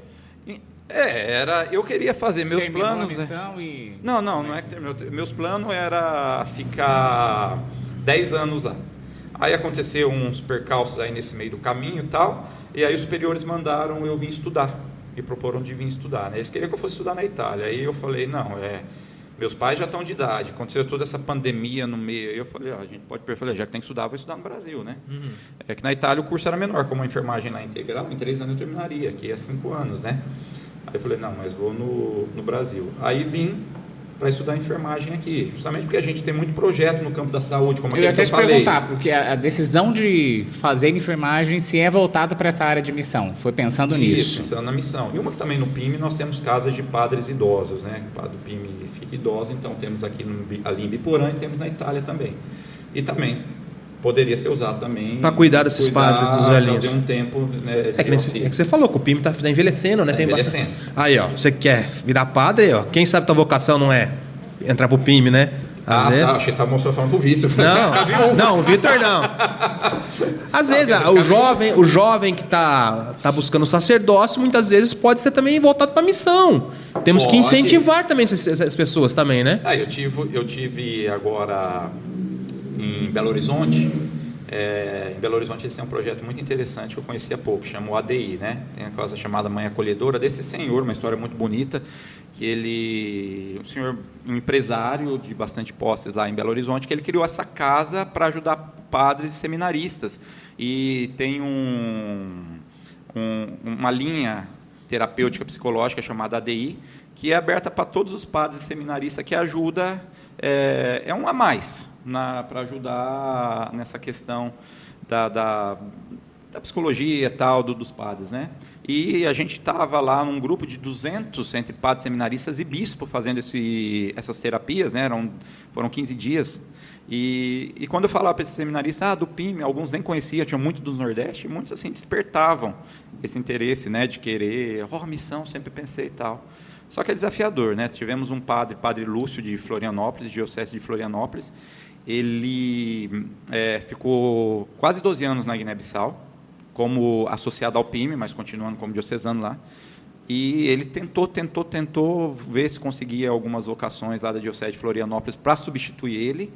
Eu queria fazer meus planos. A missão e... Não é que terminou. Meus planos era ficar 10 anos lá. Aí aconteceu uns percalços aí nesse meio do caminho e tal, e aí os superiores mandaram eu vir estudar, me proporam de vir estudar, né? Eles queriam que eu fosse estudar na Itália, aí eu falei, meus pais já estão de idade, aconteceu toda essa pandemia no meio, aí eu falei, a gente pode preferir, já que tem que estudar, vou estudar no Brasil, né? Uhum. É que na Itália o curso era menor, como a enfermagem lá integral, em 3 anos eu terminaria, aqui é 5 anos, né? Aí eu falei, não, mas vou no Brasil. Aí vim para estudar enfermagem aqui, justamente porque a gente tem muito projeto no campo da saúde, como aquele que eu falei. Eu ia até te perguntar, porque a decisão de fazer enfermagem se é voltada para essa área de missão, foi pensando nisso? Isso, pensando na missão. E uma que também no PIME nós temos casas de padres idosos, né? O padre do PIME fica idoso, então temos aqui ali em Biporã e temos na Itália também. E também poderia ser usado também para cuidar desses padres, dos velhinhos. Fazer um tempo, né, é que você falou que o PIME está envelhecendo, né? Tá envelhecendo. Aí, ó, você quer virar padre, ó, quem sabe tua vocação não é entrar pro PIME, né? Achei que estava falando pro Vitor. Não, o Vitor não. Às vezes, o jovem que tá buscando o sacerdócio, muitas vezes pode ser também voltado para a missão. Temos que incentivar também essas pessoas também, né? Eu tive agora em Belo Horizonte. Em Belo Horizonte eles têm um projeto muito interessante que eu conheci há pouco, chama o ADI, né? Tem uma coisa chamada Mãe Acolhedora, desse senhor, uma história muito bonita, que um empresário de bastante posses lá em Belo Horizonte, que ele criou essa casa para ajudar padres e seminaristas. E tem uma linha terapêutica psicológica chamada ADI, que é aberta para todos os padres e seminaristas, que ajuda, um a mais para ajudar nessa questão da psicologia e tal dos padres, né? E a gente estava lá num grupo de 200 entre padres, seminaristas e bispos fazendo essas terapias, né? Foram 15 dias. E quando eu falava para esses seminaristas, do PIME, alguns nem conheciam, tinham muito do Nordeste, e muitos assim despertavam esse interesse, né, de querer, missão, sempre pensei e tal. Só que é desafiador, né? Tivemos um padre Lúcio de Florianópolis, diocese de Florianópolis. Ele ficou quase 12 anos na Guiné-Bissau, como associado ao PIME, mas continuando como diocesano lá. E ele tentou ver se conseguia algumas vocações lá da diocese de Florianópolis para substituir ele,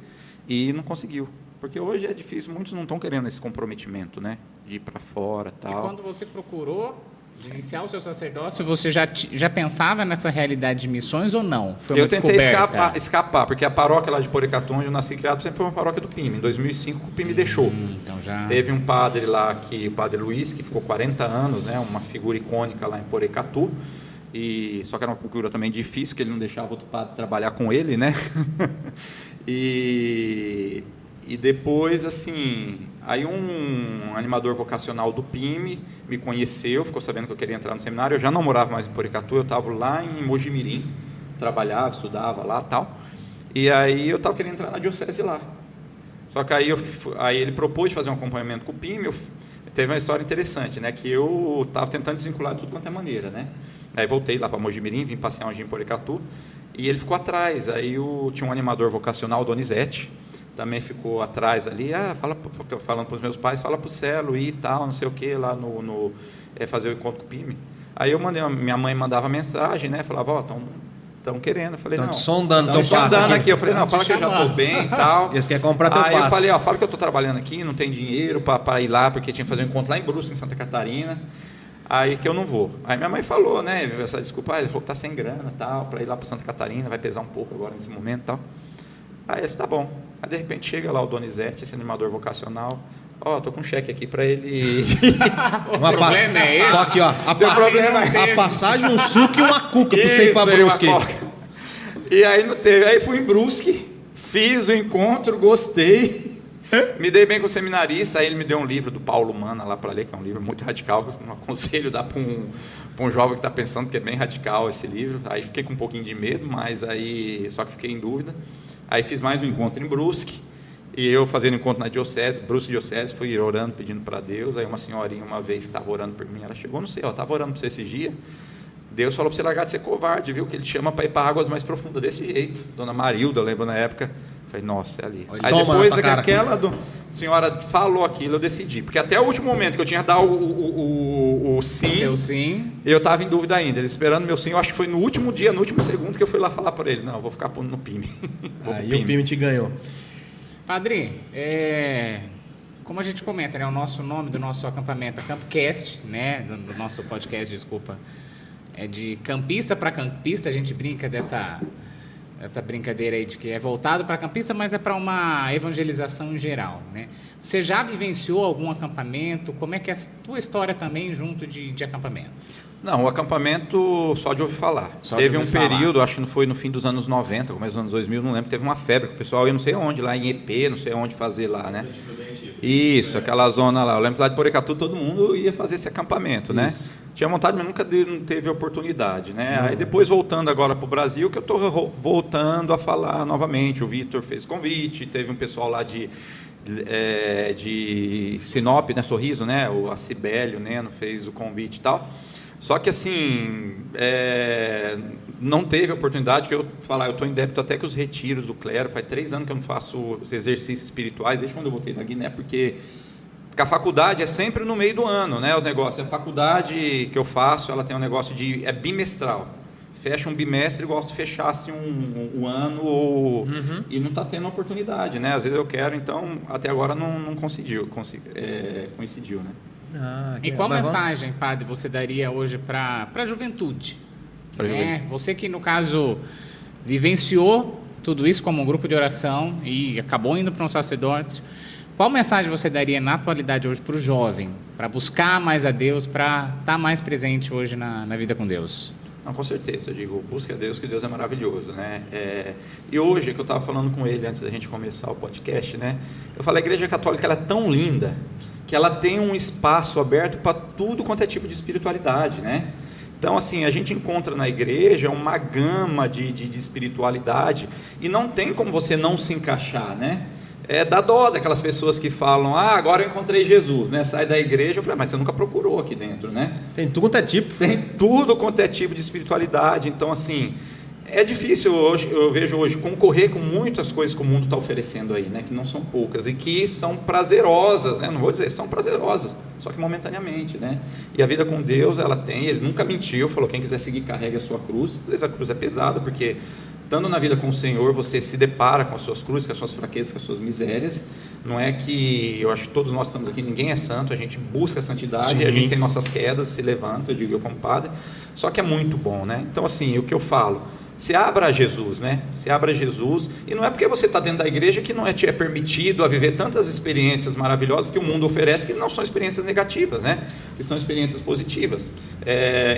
e não conseguiu. Porque hoje é difícil, muitos não estão querendo esse comprometimento, né? De ir para fora e tal. E quando você procurou de iniciar o seu sacerdócio, você já pensava nessa realidade de missões ou não? Foi uma tentei descoberta? escapar, porque a paróquia lá de Porecatu, onde eu nasci e criado, sempre foi uma paróquia do PIME. Em 2005, o PIME deixou. Então já... Teve um padre lá, o padre Luiz, que ficou 40 anos, né, uma figura icônica lá em Porecatu, só que era uma figura também difícil, que ele não deixava outro padre trabalhar com ele, né? E depois, assim, aí um animador vocacional do PIME me conheceu, ficou sabendo que eu queria entrar no seminário. Eu já não morava mais em Porecatu, eu estava lá em Mojimirim, trabalhava, estudava lá e tal. E aí eu estava querendo entrar na diocese lá. Só que aí ele propôs de fazer um acompanhamento com o PIME. Teve uma história interessante, né? Que eu estava tentando desvincular de tudo quanto é maneira, né? Aí voltei lá para Mojimirim, vim passear um dia em Porecatu, e ele ficou atrás. Aí tinha um animador vocacional, o Donizete, também ficou atrás ali, falando para os meus pais, fala para o Celo e tal, não sei o que, lá fazer o encontro com o PIME. Aí eu mandei, minha mãe mandava mensagem, né? Falava, estão querendo. Eu falei, Estão não. te sondando, Estão sondando aqui. Eu falei, não, fala que eu já estou bem e tal. Eles querem comprar teu passe. Aí eu falei, fala que eu estou trabalhando aqui, não tem dinheiro para ir lá, porque tinha que fazer um encontro lá em Brusque, em Santa Catarina. Aí que eu não vou. Aí minha mãe falou, né? Essa desculpa, ele falou que tá sem grana e tal, para ir lá para Santa Catarina, vai pesar um pouco agora nesse momento e tal. Aí eu disse, tá bom. Aí de repente chega lá o Donizete, esse animador vocacional. Tô com um cheque aqui para ele. O problema é ele. Aqui, ó. A passagem, um suco e uma cuca para você ir para Brusque. E aí não teve. Aí fui em Brusque, fiz o encontro, gostei. Me dei bem com o seminarista. Aí ele me deu um livro do Paulo Mana lá para ler, que é um livro muito radical. Que eu não aconselho dar para um jovem que está pensando que é bem radical esse livro. Aí fiquei com um pouquinho de medo, mas aí só que fiquei em dúvida. Aí fiz mais um encontro em Brusque. E eu fazendo encontro na diocese, Brusque Diocese, fui orando, pedindo para Deus. Aí uma senhorinha uma vez estava orando por mim, ela chegou, não sei, estava orando por você esses dias. Deus falou para você largar de ser covarde, viu? Que ele te chama para ir para águas mais profundas desse jeito. Dona Marilda, eu lembro na época. Falei, nossa, é ali. Aí depois daquela senhora falou aquilo, eu decidi. Porque até o último momento que eu tinha que dar o sim, eu estava em dúvida ainda. Ele esperando meu sim, eu acho que foi no último dia, no último segundo que eu fui lá falar para ele. Não, eu vou ficar no PIME. Aí o PIME te ganhou. Padre, como a gente comenta, né, o nosso nome do nosso acampamento é Campcast, né, do nosso podcast, desculpa, é de campista para campista, a gente brinca dessa brincadeira aí de que é voltado para campista, mas é para uma evangelização em geral, né? Você já vivenciou algum acampamento? Como é que é a tua história também junto de acampamento? Não, o acampamento só de ouvir falar. Teve um período, acho que foi no fim dos anos 90, começo dos anos 2000, não lembro, teve uma febre, que o pessoal ia não sei onde, lá em EP, não sei onde fazer lá, né? Isso, aquela zona lá. Eu lembro que lá de Porecatu todo mundo ia fazer esse acampamento, né? Tinha vontade, mas nunca não teve oportunidade, né? Aí depois, voltando agora para o Brasil, que eu estou voltando a falar novamente. O Vitor fez convite, teve um pessoal lá de Sinop, né? Sorriso, né? A Cibélio, né? Fez o convite e tal. Só que assim, não teve oportunidade, que eu estou em débito até que os retiros do clero, faz 3 anos que eu não faço os exercícios espirituais, desde quando eu voltei da Guiné, porque a faculdade é sempre no meio do ano, né, os negócios. A faculdade que eu faço, ela tem um negócio é bimestral. Fecha um bimestre, gosto de fechar assim um ano, e não está tendo oportunidade, né, às vezes eu quero, então até agora não coincidiu, né. E qual mensagem, padre, você daria hoje para a juventude? Você que, no caso, vivenciou tudo isso como um grupo de oração e acabou indo para um sacerdócio, qual mensagem você daria na atualidade hoje para o jovem, para buscar mais a Deus, para estar mais presente hoje na vida com Deus? Não, com certeza, eu digo, busque a Deus, que Deus é maravilhoso, né? E hoje, que eu estava falando com ele antes da gente começar o podcast, né? Eu falei, a Igreja Católica ela é tão linda, que ela tem um espaço aberto para tudo quanto é tipo de espiritualidade, né? Então, assim, a gente encontra na igreja uma gama de espiritualidade, e não tem como você não se encaixar, né? Dá dó daquelas pessoas que falam, agora eu encontrei Jesus, né? Sai da igreja. Eu falei, mas você nunca procurou aqui dentro, né? Tem tudo quanto é tipo. Tem tudo quanto é tipo de espiritualidade. Então, assim, é difícil hoje, eu vejo hoje, concorrer com muitas coisas que o mundo está oferecendo aí, né? Que não são poucas e que são prazerosas, né? Não vou dizer, são prazerosas, só que momentaneamente, né? E a vida com Deus, ele nunca mentiu, falou, quem quiser seguir, carregue a sua cruz. Às vezes a cruz é pesada, porque estando na vida com o Senhor, você se depara com as suas cruzes, com as suas fraquezas, com as suas misérias. Não é que, eu acho que todos nós estamos aqui, ninguém é santo, a gente busca a santidade, a gente tem nossas quedas, se levanta, eu digo eu como padre, só que é muito bom, né? Então, assim, o que eu falo, se abra a Jesus, né? Se abra a Jesus, e não é porque você está dentro da igreja que não te é permitido a viver tantas experiências maravilhosas que o mundo oferece, que não são experiências negativas, né? Que são experiências positivas.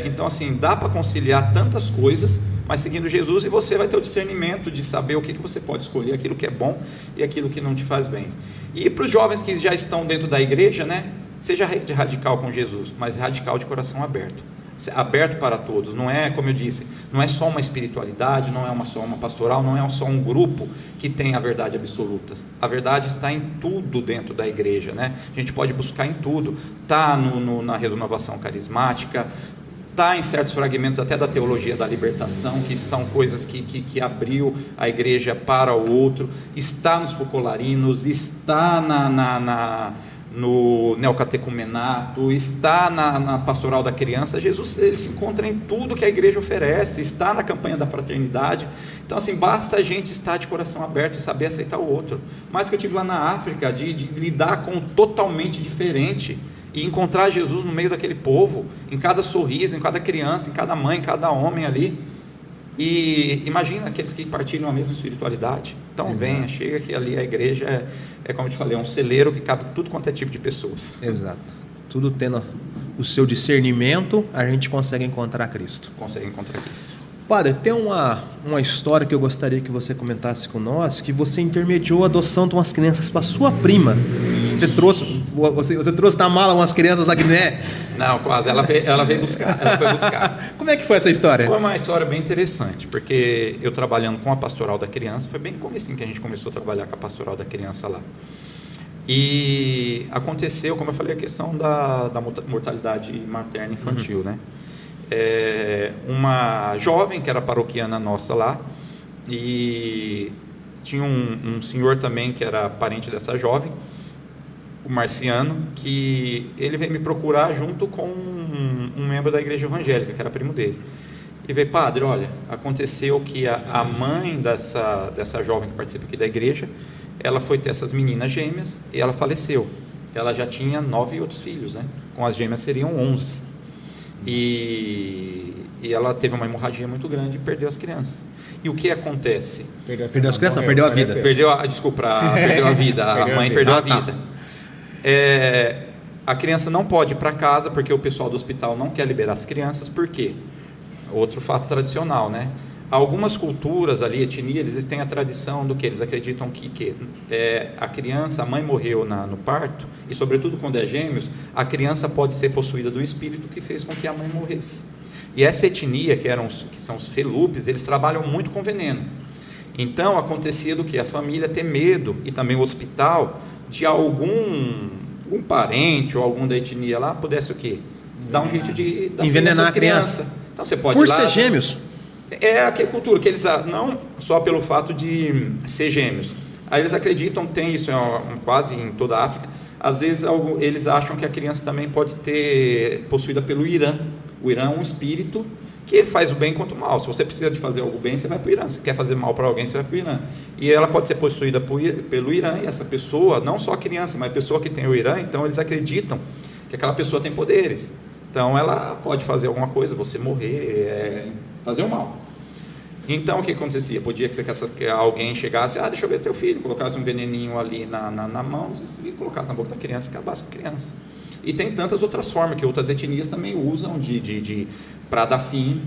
Então, assim, dá para conciliar tantas coisas, mas seguindo Jesus, e você vai ter o discernimento de saber o que você pode escolher, aquilo que é bom e aquilo que não te faz bem. E para os jovens que já estão dentro da igreja, né? Seja radical com Jesus, mas radical de coração aberto. Aberto para todos, não é, como eu disse, não é só uma espiritualidade, não é só uma pastoral, não é só um grupo que tem a verdade absoluta. A verdade está em tudo dentro da igreja, né? A gente pode buscar em tudo, está na renovação carismática, está em certos fragmentos até da teologia da libertação, que são coisas que abriu a igreja para o outro, está nos focolarinos, está no neocatecumenato, está na pastoral da criança. Jesus, ele se encontra em tudo que a igreja oferece, está na campanha da fraternidade. Então assim, basta a gente estar de coração aberto e saber aceitar o outro. Mas que eu tive lá na África, de lidar com totalmente diferente, e encontrar Jesus no meio daquele povo, em cada sorriso, em cada criança, em cada mãe, em cada homem ali. E imagina aqueles que partilham a mesma espiritualidade. Então venha, chega que ali a igreja é como eu te falei, é um celeiro que cabe tudo quanto é tipo de pessoas. Exato. Tudo tendo o seu discernimento, a gente consegue encontrar Cristo. Consegue encontrar Cristo. Padre, tem uma história que eu gostaria que você comentasse com nós, que você intermediou a adoção de umas crianças para sua prima. Você trouxe na mala umas crianças da Guiné? Não, quase. Ela veio buscar. Ela foi buscar. Como é que foi essa história? Foi uma história bem interessante, porque eu trabalhando com a pastoral da criança, foi bem no comecinho que a gente começou a trabalhar com a pastoral da criança lá. E aconteceu, como eu falei, a questão da mortalidade materna infantil, né? Uma jovem que era paroquiana nossa lá, e tinha um senhor também que era parente dessa jovem, o Marciano, que ele veio me procurar junto com um membro da igreja evangélica, que era primo dele. E veio: padre, olha, aconteceu que a mãe dessa jovem que participa aqui da igreja, ela foi ter essas meninas gêmeas e ela faleceu. Ela já tinha 9 outros filhos, né? Com as gêmeas seriam 11. E ela teve uma hemorragia muito grande e perdeu as crianças. E o que acontece? Perdeu as crianças? Perdeu a vida. Perdeu a vida. A mãe perdeu a vida. A criança não pode ir para casa porque o pessoal do hospital não quer liberar as crianças. Por quê? Outro fato tradicional, né? Algumas culturas ali, etnia, eles têm a tradição do que? Eles acreditam que a criança, a mãe morreu no parto, e sobretudo quando é gêmeos, a criança pode ser possuída do espírito que fez com que a mãe morresse. E essa etnia, que são os felupes, eles trabalham muito com veneno. Então acontecia do que? A família ter medo, e também o hospital, de algum parente ou algum da etnia lá pudesse o quê? Dar um jeito de envenenar a criança. Então você pode por ser gêmeos. É a cultura que eles, não só pelo fato de ser gêmeos, aí eles acreditam, tem isso quase em toda a África, às vezes eles acham que a criança também pode ter possuída pelo Irã. O Irã é um espírito que ele faz o bem quanto o mal. Se você precisa de fazer algo bem, você vai para o Irã. Se quer fazer mal para alguém, você vai para o Irã. E ela pode ser possuída pelo Irã, e essa pessoa, não só a criança, mas a pessoa que tem o Irã, então eles acreditam que aquela pessoa tem poderes. Então ela pode fazer alguma coisa, você morrer, fazer o mal. Então o que acontecia? Podia que alguém chegasse: deixa eu ver teu filho, colocasse um veneninho ali na mão e colocasse na boca da criança e acabasse com a criança. E tem tantas outras formas que outras etnias também usam para dar fim,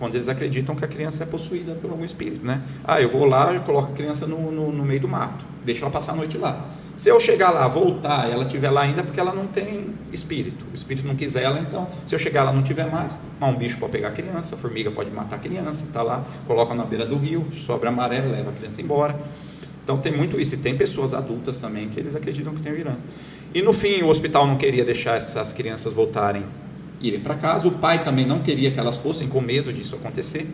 quando eles acreditam que a criança é possuída por algum espírito, né? Eu vou lá e coloco a criança no meio do mato, deixo ela passar a noite lá. Se eu chegar lá, voltar, ela estiver lá ainda, porque ela não tem espírito, o espírito não quiser ela, então, se eu chegar ela não tiver mais, um bicho pode pegar a criança, a formiga pode matar a criança, está lá, coloca na beira do rio, sobra amarelo, leva a criança embora. Então tem muito isso, e tem pessoas adultas também que eles acreditam que tem o Irã. E no fim, o hospital não queria deixar essas crianças irem para casa, o pai também não queria que elas fossem, com medo disso acontecer,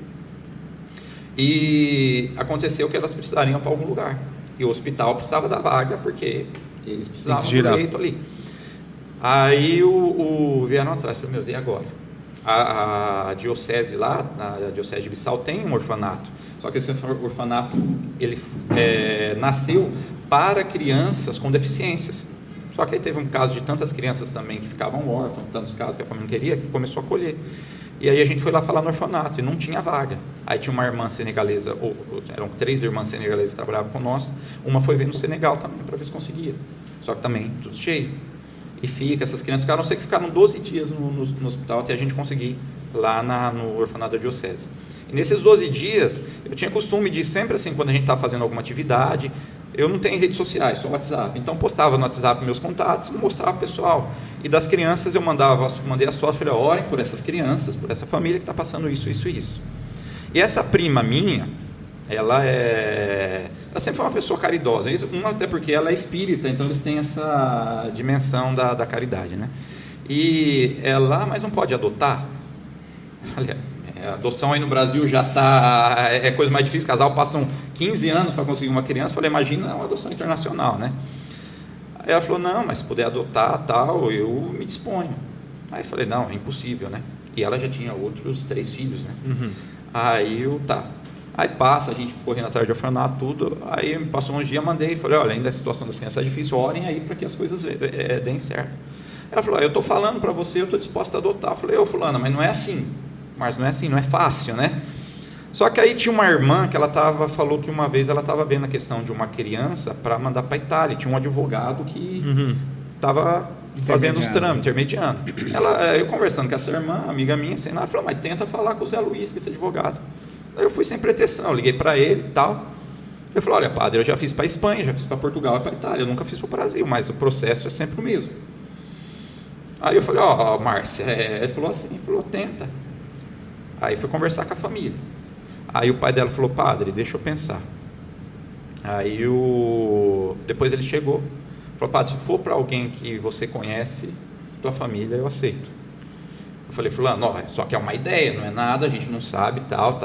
e aconteceu que elas precisariam para algum lugar. E o hospital precisava da vaga, porque eles precisavam do leito ali. Aí vieram atrás, falaram: meu Deus, e agora? A diocese lá, a diocese de Bissau, tem um orfanato. Só que esse orfanato, ele nasceu para crianças com deficiências. Só que aí teve um caso de tantas crianças também que ficavam órfãs, tantos casos que a família não queria, que começou a acolher. E aí a gente foi lá falar no orfanato e não tinha vaga. Aí tinha uma irmã senegalesa, eram 3 irmãs senegalesas que trabalhavam com nós. Uma foi ver no Senegal também para ver se conseguia. Só que também tudo cheio. E essas crianças ficaram, não sei que ficaram 12 dias no hospital até a gente conseguir lá no orfanato da diocese. E nesses 12 dias, eu tinha costume de sempre assim, quando a gente estava fazendo alguma atividade, eu não tenho redes sociais, só WhatsApp. Então postava no WhatsApp meus contatos e mostrava pro pessoal. E das crianças eu mandei as fotos, falei: orem por essas crianças, por essa família que está passando isso, isso e isso. E essa prima minha, ela sempre foi uma pessoa caridosa, até porque ela é espírita, então eles têm essa dimensão da caridade, né? E ela, mas não pode adotar? Olha, a adoção aí no Brasil já está, é coisa mais difícil, casal passam 15 anos para conseguir uma criança. Eu falei, imagina uma adoção internacional, né? Aí ela falou, não, mas se puder adotar, tal, eu me disponho. Aí eu falei, não, é impossível, né? E ela já tinha outros 3 filhos, né? Aí eu, tá. Aí passa, a gente correndo atrás de orfanato, tudo. Aí passou uns dias, mandei, falei, olha, ainda a situação das crianças é difícil, orem aí para que as coisas deem certo. Ela falou, eu estou falando para você, eu estou disposta a adotar. Eu falei, fulana, mas não é assim. Mas não é assim, não é fácil, né? Só que aí tinha uma irmã que falou que uma vez ela estava vendo a questão de uma criança para mandar para a Itália. Tinha um advogado que estava fazendo os trâmites, intermediando. Eu conversando com essa irmã, amiga minha, assim, ela falou, mas tenta falar com o Zé Luiz, que esse advogado. Aí eu fui sem pretensão, liguei para ele e tal. Eu falei, olha, padre, eu já fiz para a Espanha, já fiz para Portugal e para a Itália, eu nunca fiz para o Brasil, mas o processo é sempre o mesmo. Aí eu falei, Márcia, ele falou assim, tenta. Aí fui conversar com a família. Aí o pai dela falou, padre, deixa eu pensar. Aí depois ele chegou, falou, padre, se for para alguém que você conhece, tua família, eu aceito. Eu falei, fulano, só que é uma ideia, não é nada, a gente não sabe, tal,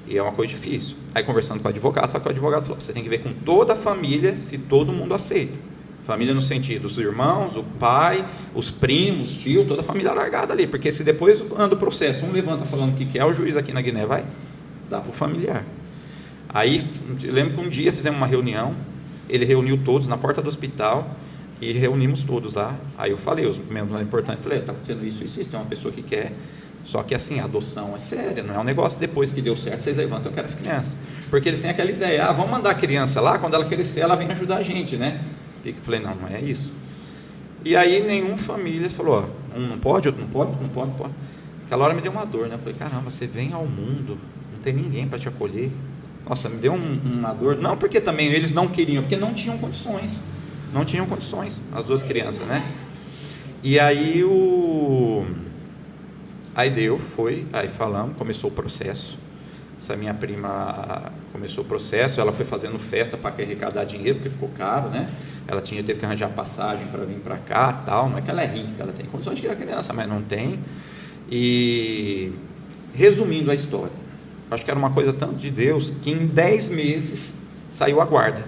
e é uma coisa difícil. Aí conversando com o advogado, só que o advogado falou, você tem que ver com toda a família se todo mundo aceita. Família no sentido, os irmãos, o pai, os primos, tio, toda a família largada ali, porque se depois anda o processo, um levanta falando o que é, o juiz aqui na Guiné vai dar para o familiar. Aí, eu lembro que um dia fizemos uma reunião, ele reuniu todos na porta do hospital, e reunimos todos lá. Aí eu falei, os membros mais importantes, falei, está acontecendo isso, tem uma pessoa que quer, só que assim, a adoção é séria, não é um negócio depois que deu certo, vocês levantam, eu quero as crianças, porque eles têm aquela ideia, vamos mandar a criança lá, quando ela crescer, ela vem ajudar a gente, né? E eu falei, não é isso. E aí nenhuma família falou, um não pode, outro não pode. Aquela hora me deu uma dor, né? Eu falei, caramba, você vem ao mundo, não tem ninguém para te acolher. Nossa, me deu uma dor. Não porque também eles não queriam, porque não tinham condições, as 2 crianças, né? E aí aí falamos, começou o processo. Essa minha prima começou o processo, ela foi fazendo festa para arrecadar dinheiro, porque ficou caro, né? Ela teve que arranjar passagem para vir para cá, tal. Não é que ela é rica, ela tem condições de criar criança, mas não tem. E resumindo a história, acho que era uma coisa tanto de Deus, que em 10 meses saiu a guarda.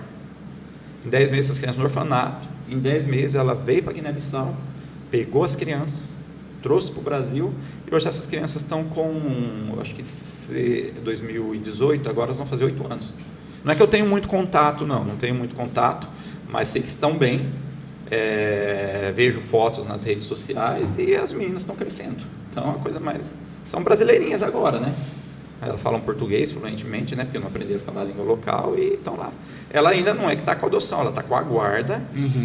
Em 10 meses as crianças no orfanato, em 10 meses ela veio para Guiné-Bissau, pegou as crianças, trouxe para o Brasil, e hoje essas crianças estão com, acho que 2018, agora elas vão fazer 8 anos. Não é que eu tenho muito contato, não tenho muito contato, mas sei que estão bem, vejo fotos nas redes sociais e as meninas estão crescendo. Então, é uma coisa mais... São brasileirinhas agora, né? Elas falam português fluentemente, né? Porque não aprenderam a falar a língua local e estão lá. Ela ainda não é que está com a adoção, ela está com a guarda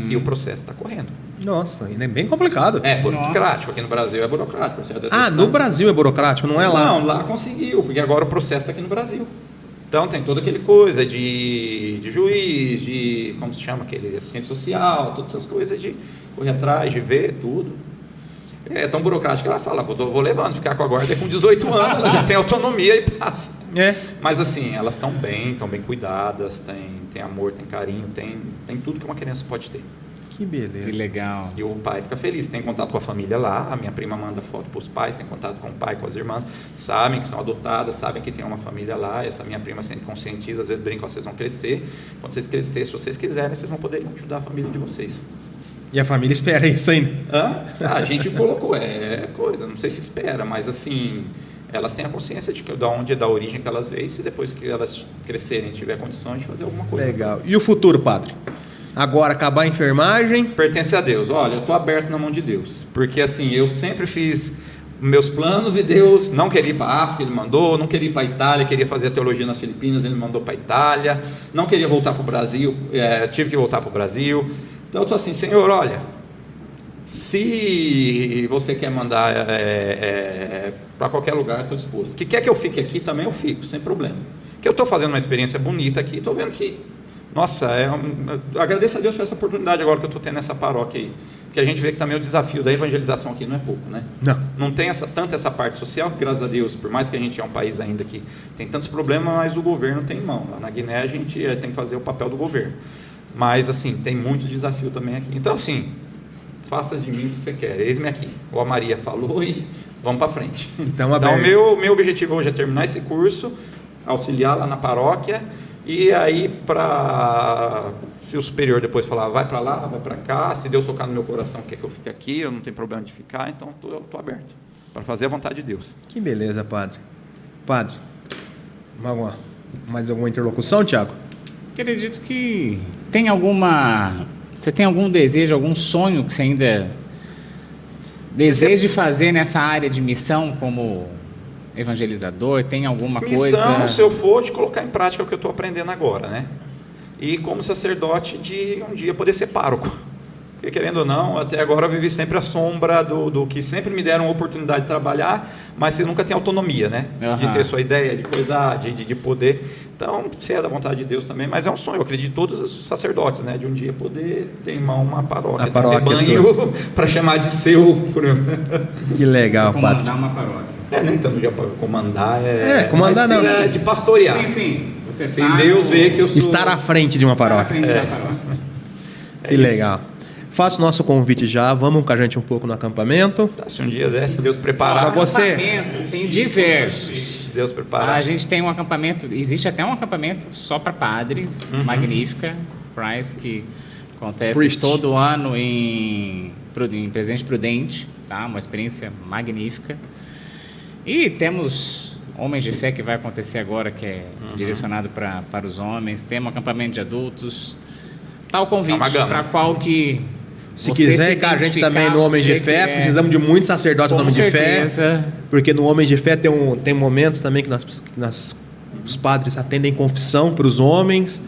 e o processo está correndo. Nossa, ainda é bem complicado. É burocrático, aqui no Brasil é burocrático. No Brasil é burocrático, não é lá? Não, lá conseguiu, porque agora o processo está aqui no Brasil. Então tem toda aquele coisa de juiz, de, como se chama, aquele assistente social, todas essas coisas de correr atrás, de ver tudo. É tão burocrático que ela fala, vou levando, ficar com a guarda com 18 anos, ela já tem autonomia e passa. Mas assim, elas estão bem cuidadas, tem amor, tem carinho, tem tudo que uma criança pode ter. Que beleza. Que legal. E o pai fica feliz, tem contato com a família lá, a minha prima manda foto para os pais, tem contato com o pai, com as irmãs, sabem que são adotadas, sabem que tem uma família lá, essa minha prima sempre conscientiza, às vezes brinca, vocês vão crescer, quando vocês crescerem, se vocês quiserem, vocês vão poder ajudar a família de vocês. E a família espera isso ainda? A gente colocou, coisa, não sei se espera, mas assim, elas têm a consciência de onde é da origem que elas veem, se depois que elas crescerem, tiver condições de fazer alguma coisa. Legal. E o futuro, padre? Agora acabar a enfermagem? Pertence a Deus. Olha, eu estou aberto na mão de Deus, porque assim, eu sempre fiz meus planos e Deus não queria ir para a África, Ele mandou, não queria ir para a Itália, queria fazer a teologia nas Filipinas, Ele mandou para a Itália, não queria voltar para o Brasil, tive que voltar para o Brasil. Então eu estou assim, Senhor, olha, se você quer mandar para qualquer lugar, eu estou disposto. Que quer que eu fique aqui, também eu fico, sem problema. Que eu estou fazendo uma experiência bonita aqui, estou vendo que, nossa, eu agradeço a Deus por essa oportunidade agora que eu estou tendo nessa paróquia aí. Porque a gente vê que também o desafio da evangelização aqui não é pouco, né? Não tem tanto essa parte social, que graças a Deus, por mais que a gente é um país ainda que tem tantos problemas, mas o governo tem mão. Lá na Guiné a gente tem que fazer o papel do governo. Mas assim, tem muito desafio também aqui. Então assim, faça de mim o que você quer, eis-me aqui. Ou a Maria falou e vamos para frente. Então, meu objetivo hoje é terminar esse curso, auxiliar lá na paróquia, e aí se o superior depois falar, vai para lá, vai para cá, se Deus tocar no meu coração, quer que eu fique aqui, eu não tenho problema de ficar, então eu estou aberto para fazer a vontade de Deus. Que beleza, padre. Padre, mais alguma interlocução, Tiago? Acredito que você tem algum desejo, algum sonho que você ainda deseja fazer nessa área de missão como evangelizador? Tem alguma coisa? Missão, se eu for, de colocar em prática o que eu estou aprendendo agora, né? E como sacerdote de um dia poder ser pároco. Porque querendo ou não, até agora eu vivi sempre à sombra do que sempre me deram a oportunidade de trabalhar, mas você nunca tem autonomia, né? De ter sua ideia, de coisar, de poder. Então, se é da vontade de Deus também, mas é um sonho, eu acredito, de todos os sacerdotes, né? De um dia poder ter em mão uma paróquia, ter rebanho para chamar de seu. Que legal, padre. Comandar uma paróquia. Nem tanto já para comandar, comandar não. É de pastorear. Sim. Se Deus vê que eu sou... Estar à frente de uma paróquia. Que legal. Faço nosso convite já, vamos com a gente um pouco no acampamento. Se um dia desse, Deus preparar. Para você. Tem diversos. Deus preparar. A gente tem um acampamento, existe até um acampamento só para padres, Magnífica, Price, que acontece todo ano em Presidente Prudente, tá? Uma experiência magnífica. E temos Homens de Fé que vai acontecer agora, que é direcionado para os homens. Temos acampamento de adultos. Tá o convite para qual que... Se quiser ir com a gente também no Homem de Fé, precisamos de muitos sacerdotes no Homem de Fé, porque no Homem de Fé tem momentos também que os padres atendem confissão para os homens.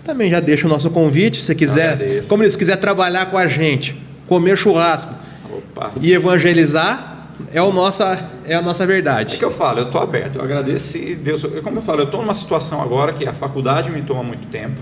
Também já deixo o nosso convite, se quiser, como eles quiser trabalhar com a gente, comer churrasco e evangelizar, é a nossa verdade. É que eu falo, eu estou aberto, eu agradeço Deus. Como eu falo, eu estou numa situação agora que a faculdade me toma muito tempo.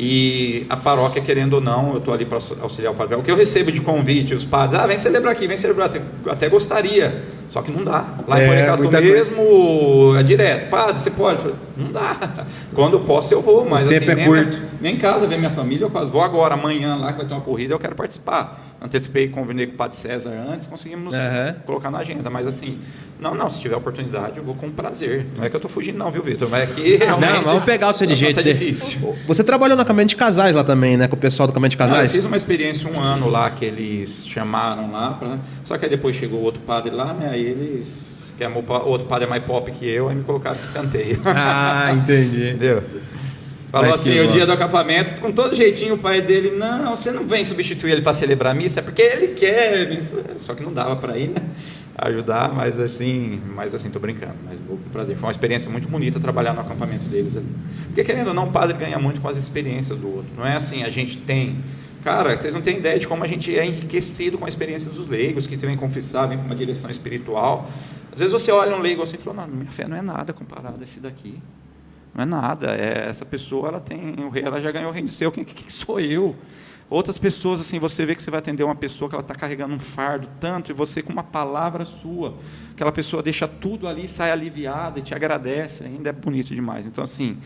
E a paróquia, querendo ou não, eu estou ali para auxiliar o padre. O que eu recebo de convite, os padres, vem celebrar aqui, vem celebrar. Até gostaria, só que não dá. Lá em Policarpo mesmo, é direto. Padre, você pode? Não dá. Quando eu posso, eu vou, mas o tempo é curto. Nem em casa, vem minha família, eu quase vou agora, amanhã lá que vai ter uma corrida, eu quero participar. Antecipei, convenei com o padre César antes, conseguimos colocar na agenda, mas assim, não, se tiver oportunidade, eu vou com prazer. Não é que eu estou fugindo não, viu, Vitor? Mas aqui realmente... Não, vamos pegar o seu de jeito. Tá difícil. Você trabalhou no acampamento de casais lá também, né? Com o pessoal do acampamento de casais? Eu fiz uma experiência 1 ano lá, que eles chamaram lá, só que aí depois chegou outro padre lá, né? Aí eles... que outro padre é mais pop que eu, aí me colocaram de escanteio. Entendi. Entendeu? Falou assim, o dia do acampamento, com todo jeitinho, o pai dele, não, você não vem substituir ele para celebrar a missa, é porque ele quer, só que não dava para ir, né? Ajudar, mas assim, tô brincando, mas vou com prazer. Foi uma experiência muito bonita trabalhar no acampamento deles ali. Porque querendo ou não, o padre ganha muito com as experiências do outro. Não é assim, a gente tem... Cara, vocês não têm ideia de como a gente é enriquecido com a experiência dos leigos, que vêm confessar, vêm com uma direção espiritual. Às vezes você olha um leigo assim e fala, não, minha fé não é nada comparado a esse daqui. Não é nada, essa pessoa ela já ganhou o reino do céu, quem sou eu? Outras pessoas, assim, você vê que você vai atender uma pessoa que ela está carregando um fardo tanto, e você com uma palavra sua, aquela pessoa deixa tudo ali, sai aliviada e te agradece, ainda é bonito demais. Então, assim,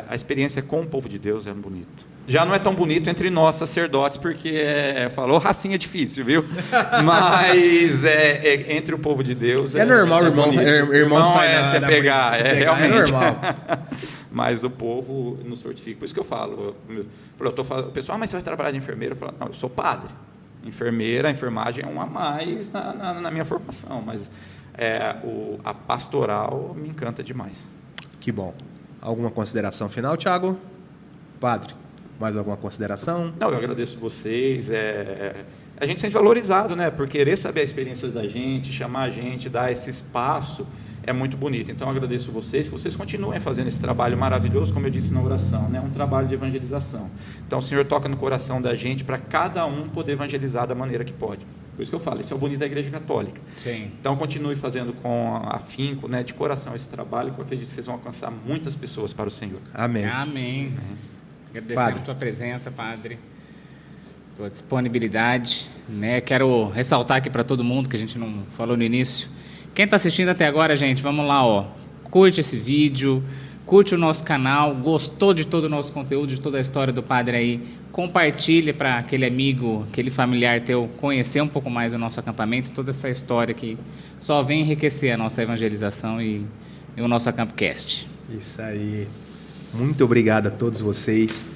a experiência com o povo de Deus é bonito. Já não é tão bonito entre nós sacerdotes, porque falou racinha difícil, viu? Mas entre o povo de Deus é normal, irmão sai se pegar, realmente. É normal. Mas o povo nos fortifica. Por isso que eu falo, o pessoal, mas você vai trabalhar de enfermeira? Eu falo, não, eu sou padre. A enfermagem é um a mais na minha formação, mas a pastoral me encanta demais. Que bom. Alguma consideração final, Tiago? Padre, mais alguma consideração? Não, eu agradeço vocês. A gente se sente valorizado, né? Por querer saber a experiência da gente, chamar a gente, dar esse espaço, é muito bonito. Então, eu agradeço vocês, que vocês continuem fazendo esse trabalho maravilhoso, como eu disse na oração, né? Um trabalho de evangelização. Então, o Senhor toca no coração da gente para cada um poder evangelizar da maneira que pode. Por isso que eu falo, isso é o bonito da Igreja Católica. Sim. Então, continue fazendo com afinco, né, de coração esse trabalho, que eu acredito que vocês vão alcançar muitas pessoas para o Senhor. Amém. Amém. Agradecendo a tua presença, Padre, tua disponibilidade, né? Quero ressaltar aqui para todo mundo, que a gente não falou no início. Quem está assistindo até agora, gente, vamos lá, curte esse vídeo, curte o nosso canal, gostou de todo o nosso conteúdo, de toda a história do Padre aí, compartilhe para aquele amigo, aquele familiar teu conhecer um pouco mais o nosso acampamento, toda essa história que só vem enriquecer a nossa evangelização e o nosso AcampoCast. Isso aí. Muito obrigado a todos vocês.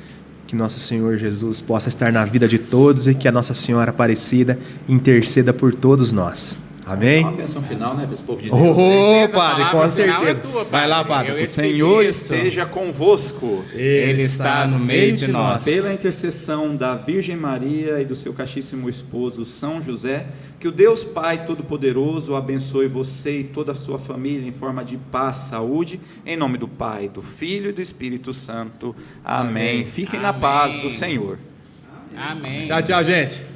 Que nosso Senhor Jesus possa estar na vida de todos e que a Nossa Senhora Aparecida interceda por todos nós. Amém? Uma bênção final, né, para esse povo de Deus. Ô, padre, com certeza. Tua, padre. Vai lá, padre. O Senhor esteja convosco. Ele está no meio de nós. Pela intercessão da Virgem Maria e do seu castíssimo esposo São José, que o Deus Pai Todo-Poderoso abençoe você e toda a sua família em forma de paz, saúde, em nome do Pai, do Filho e do Espírito Santo. Amém. Fiquem na paz do Senhor. Amém. Tchau, tchau, gente.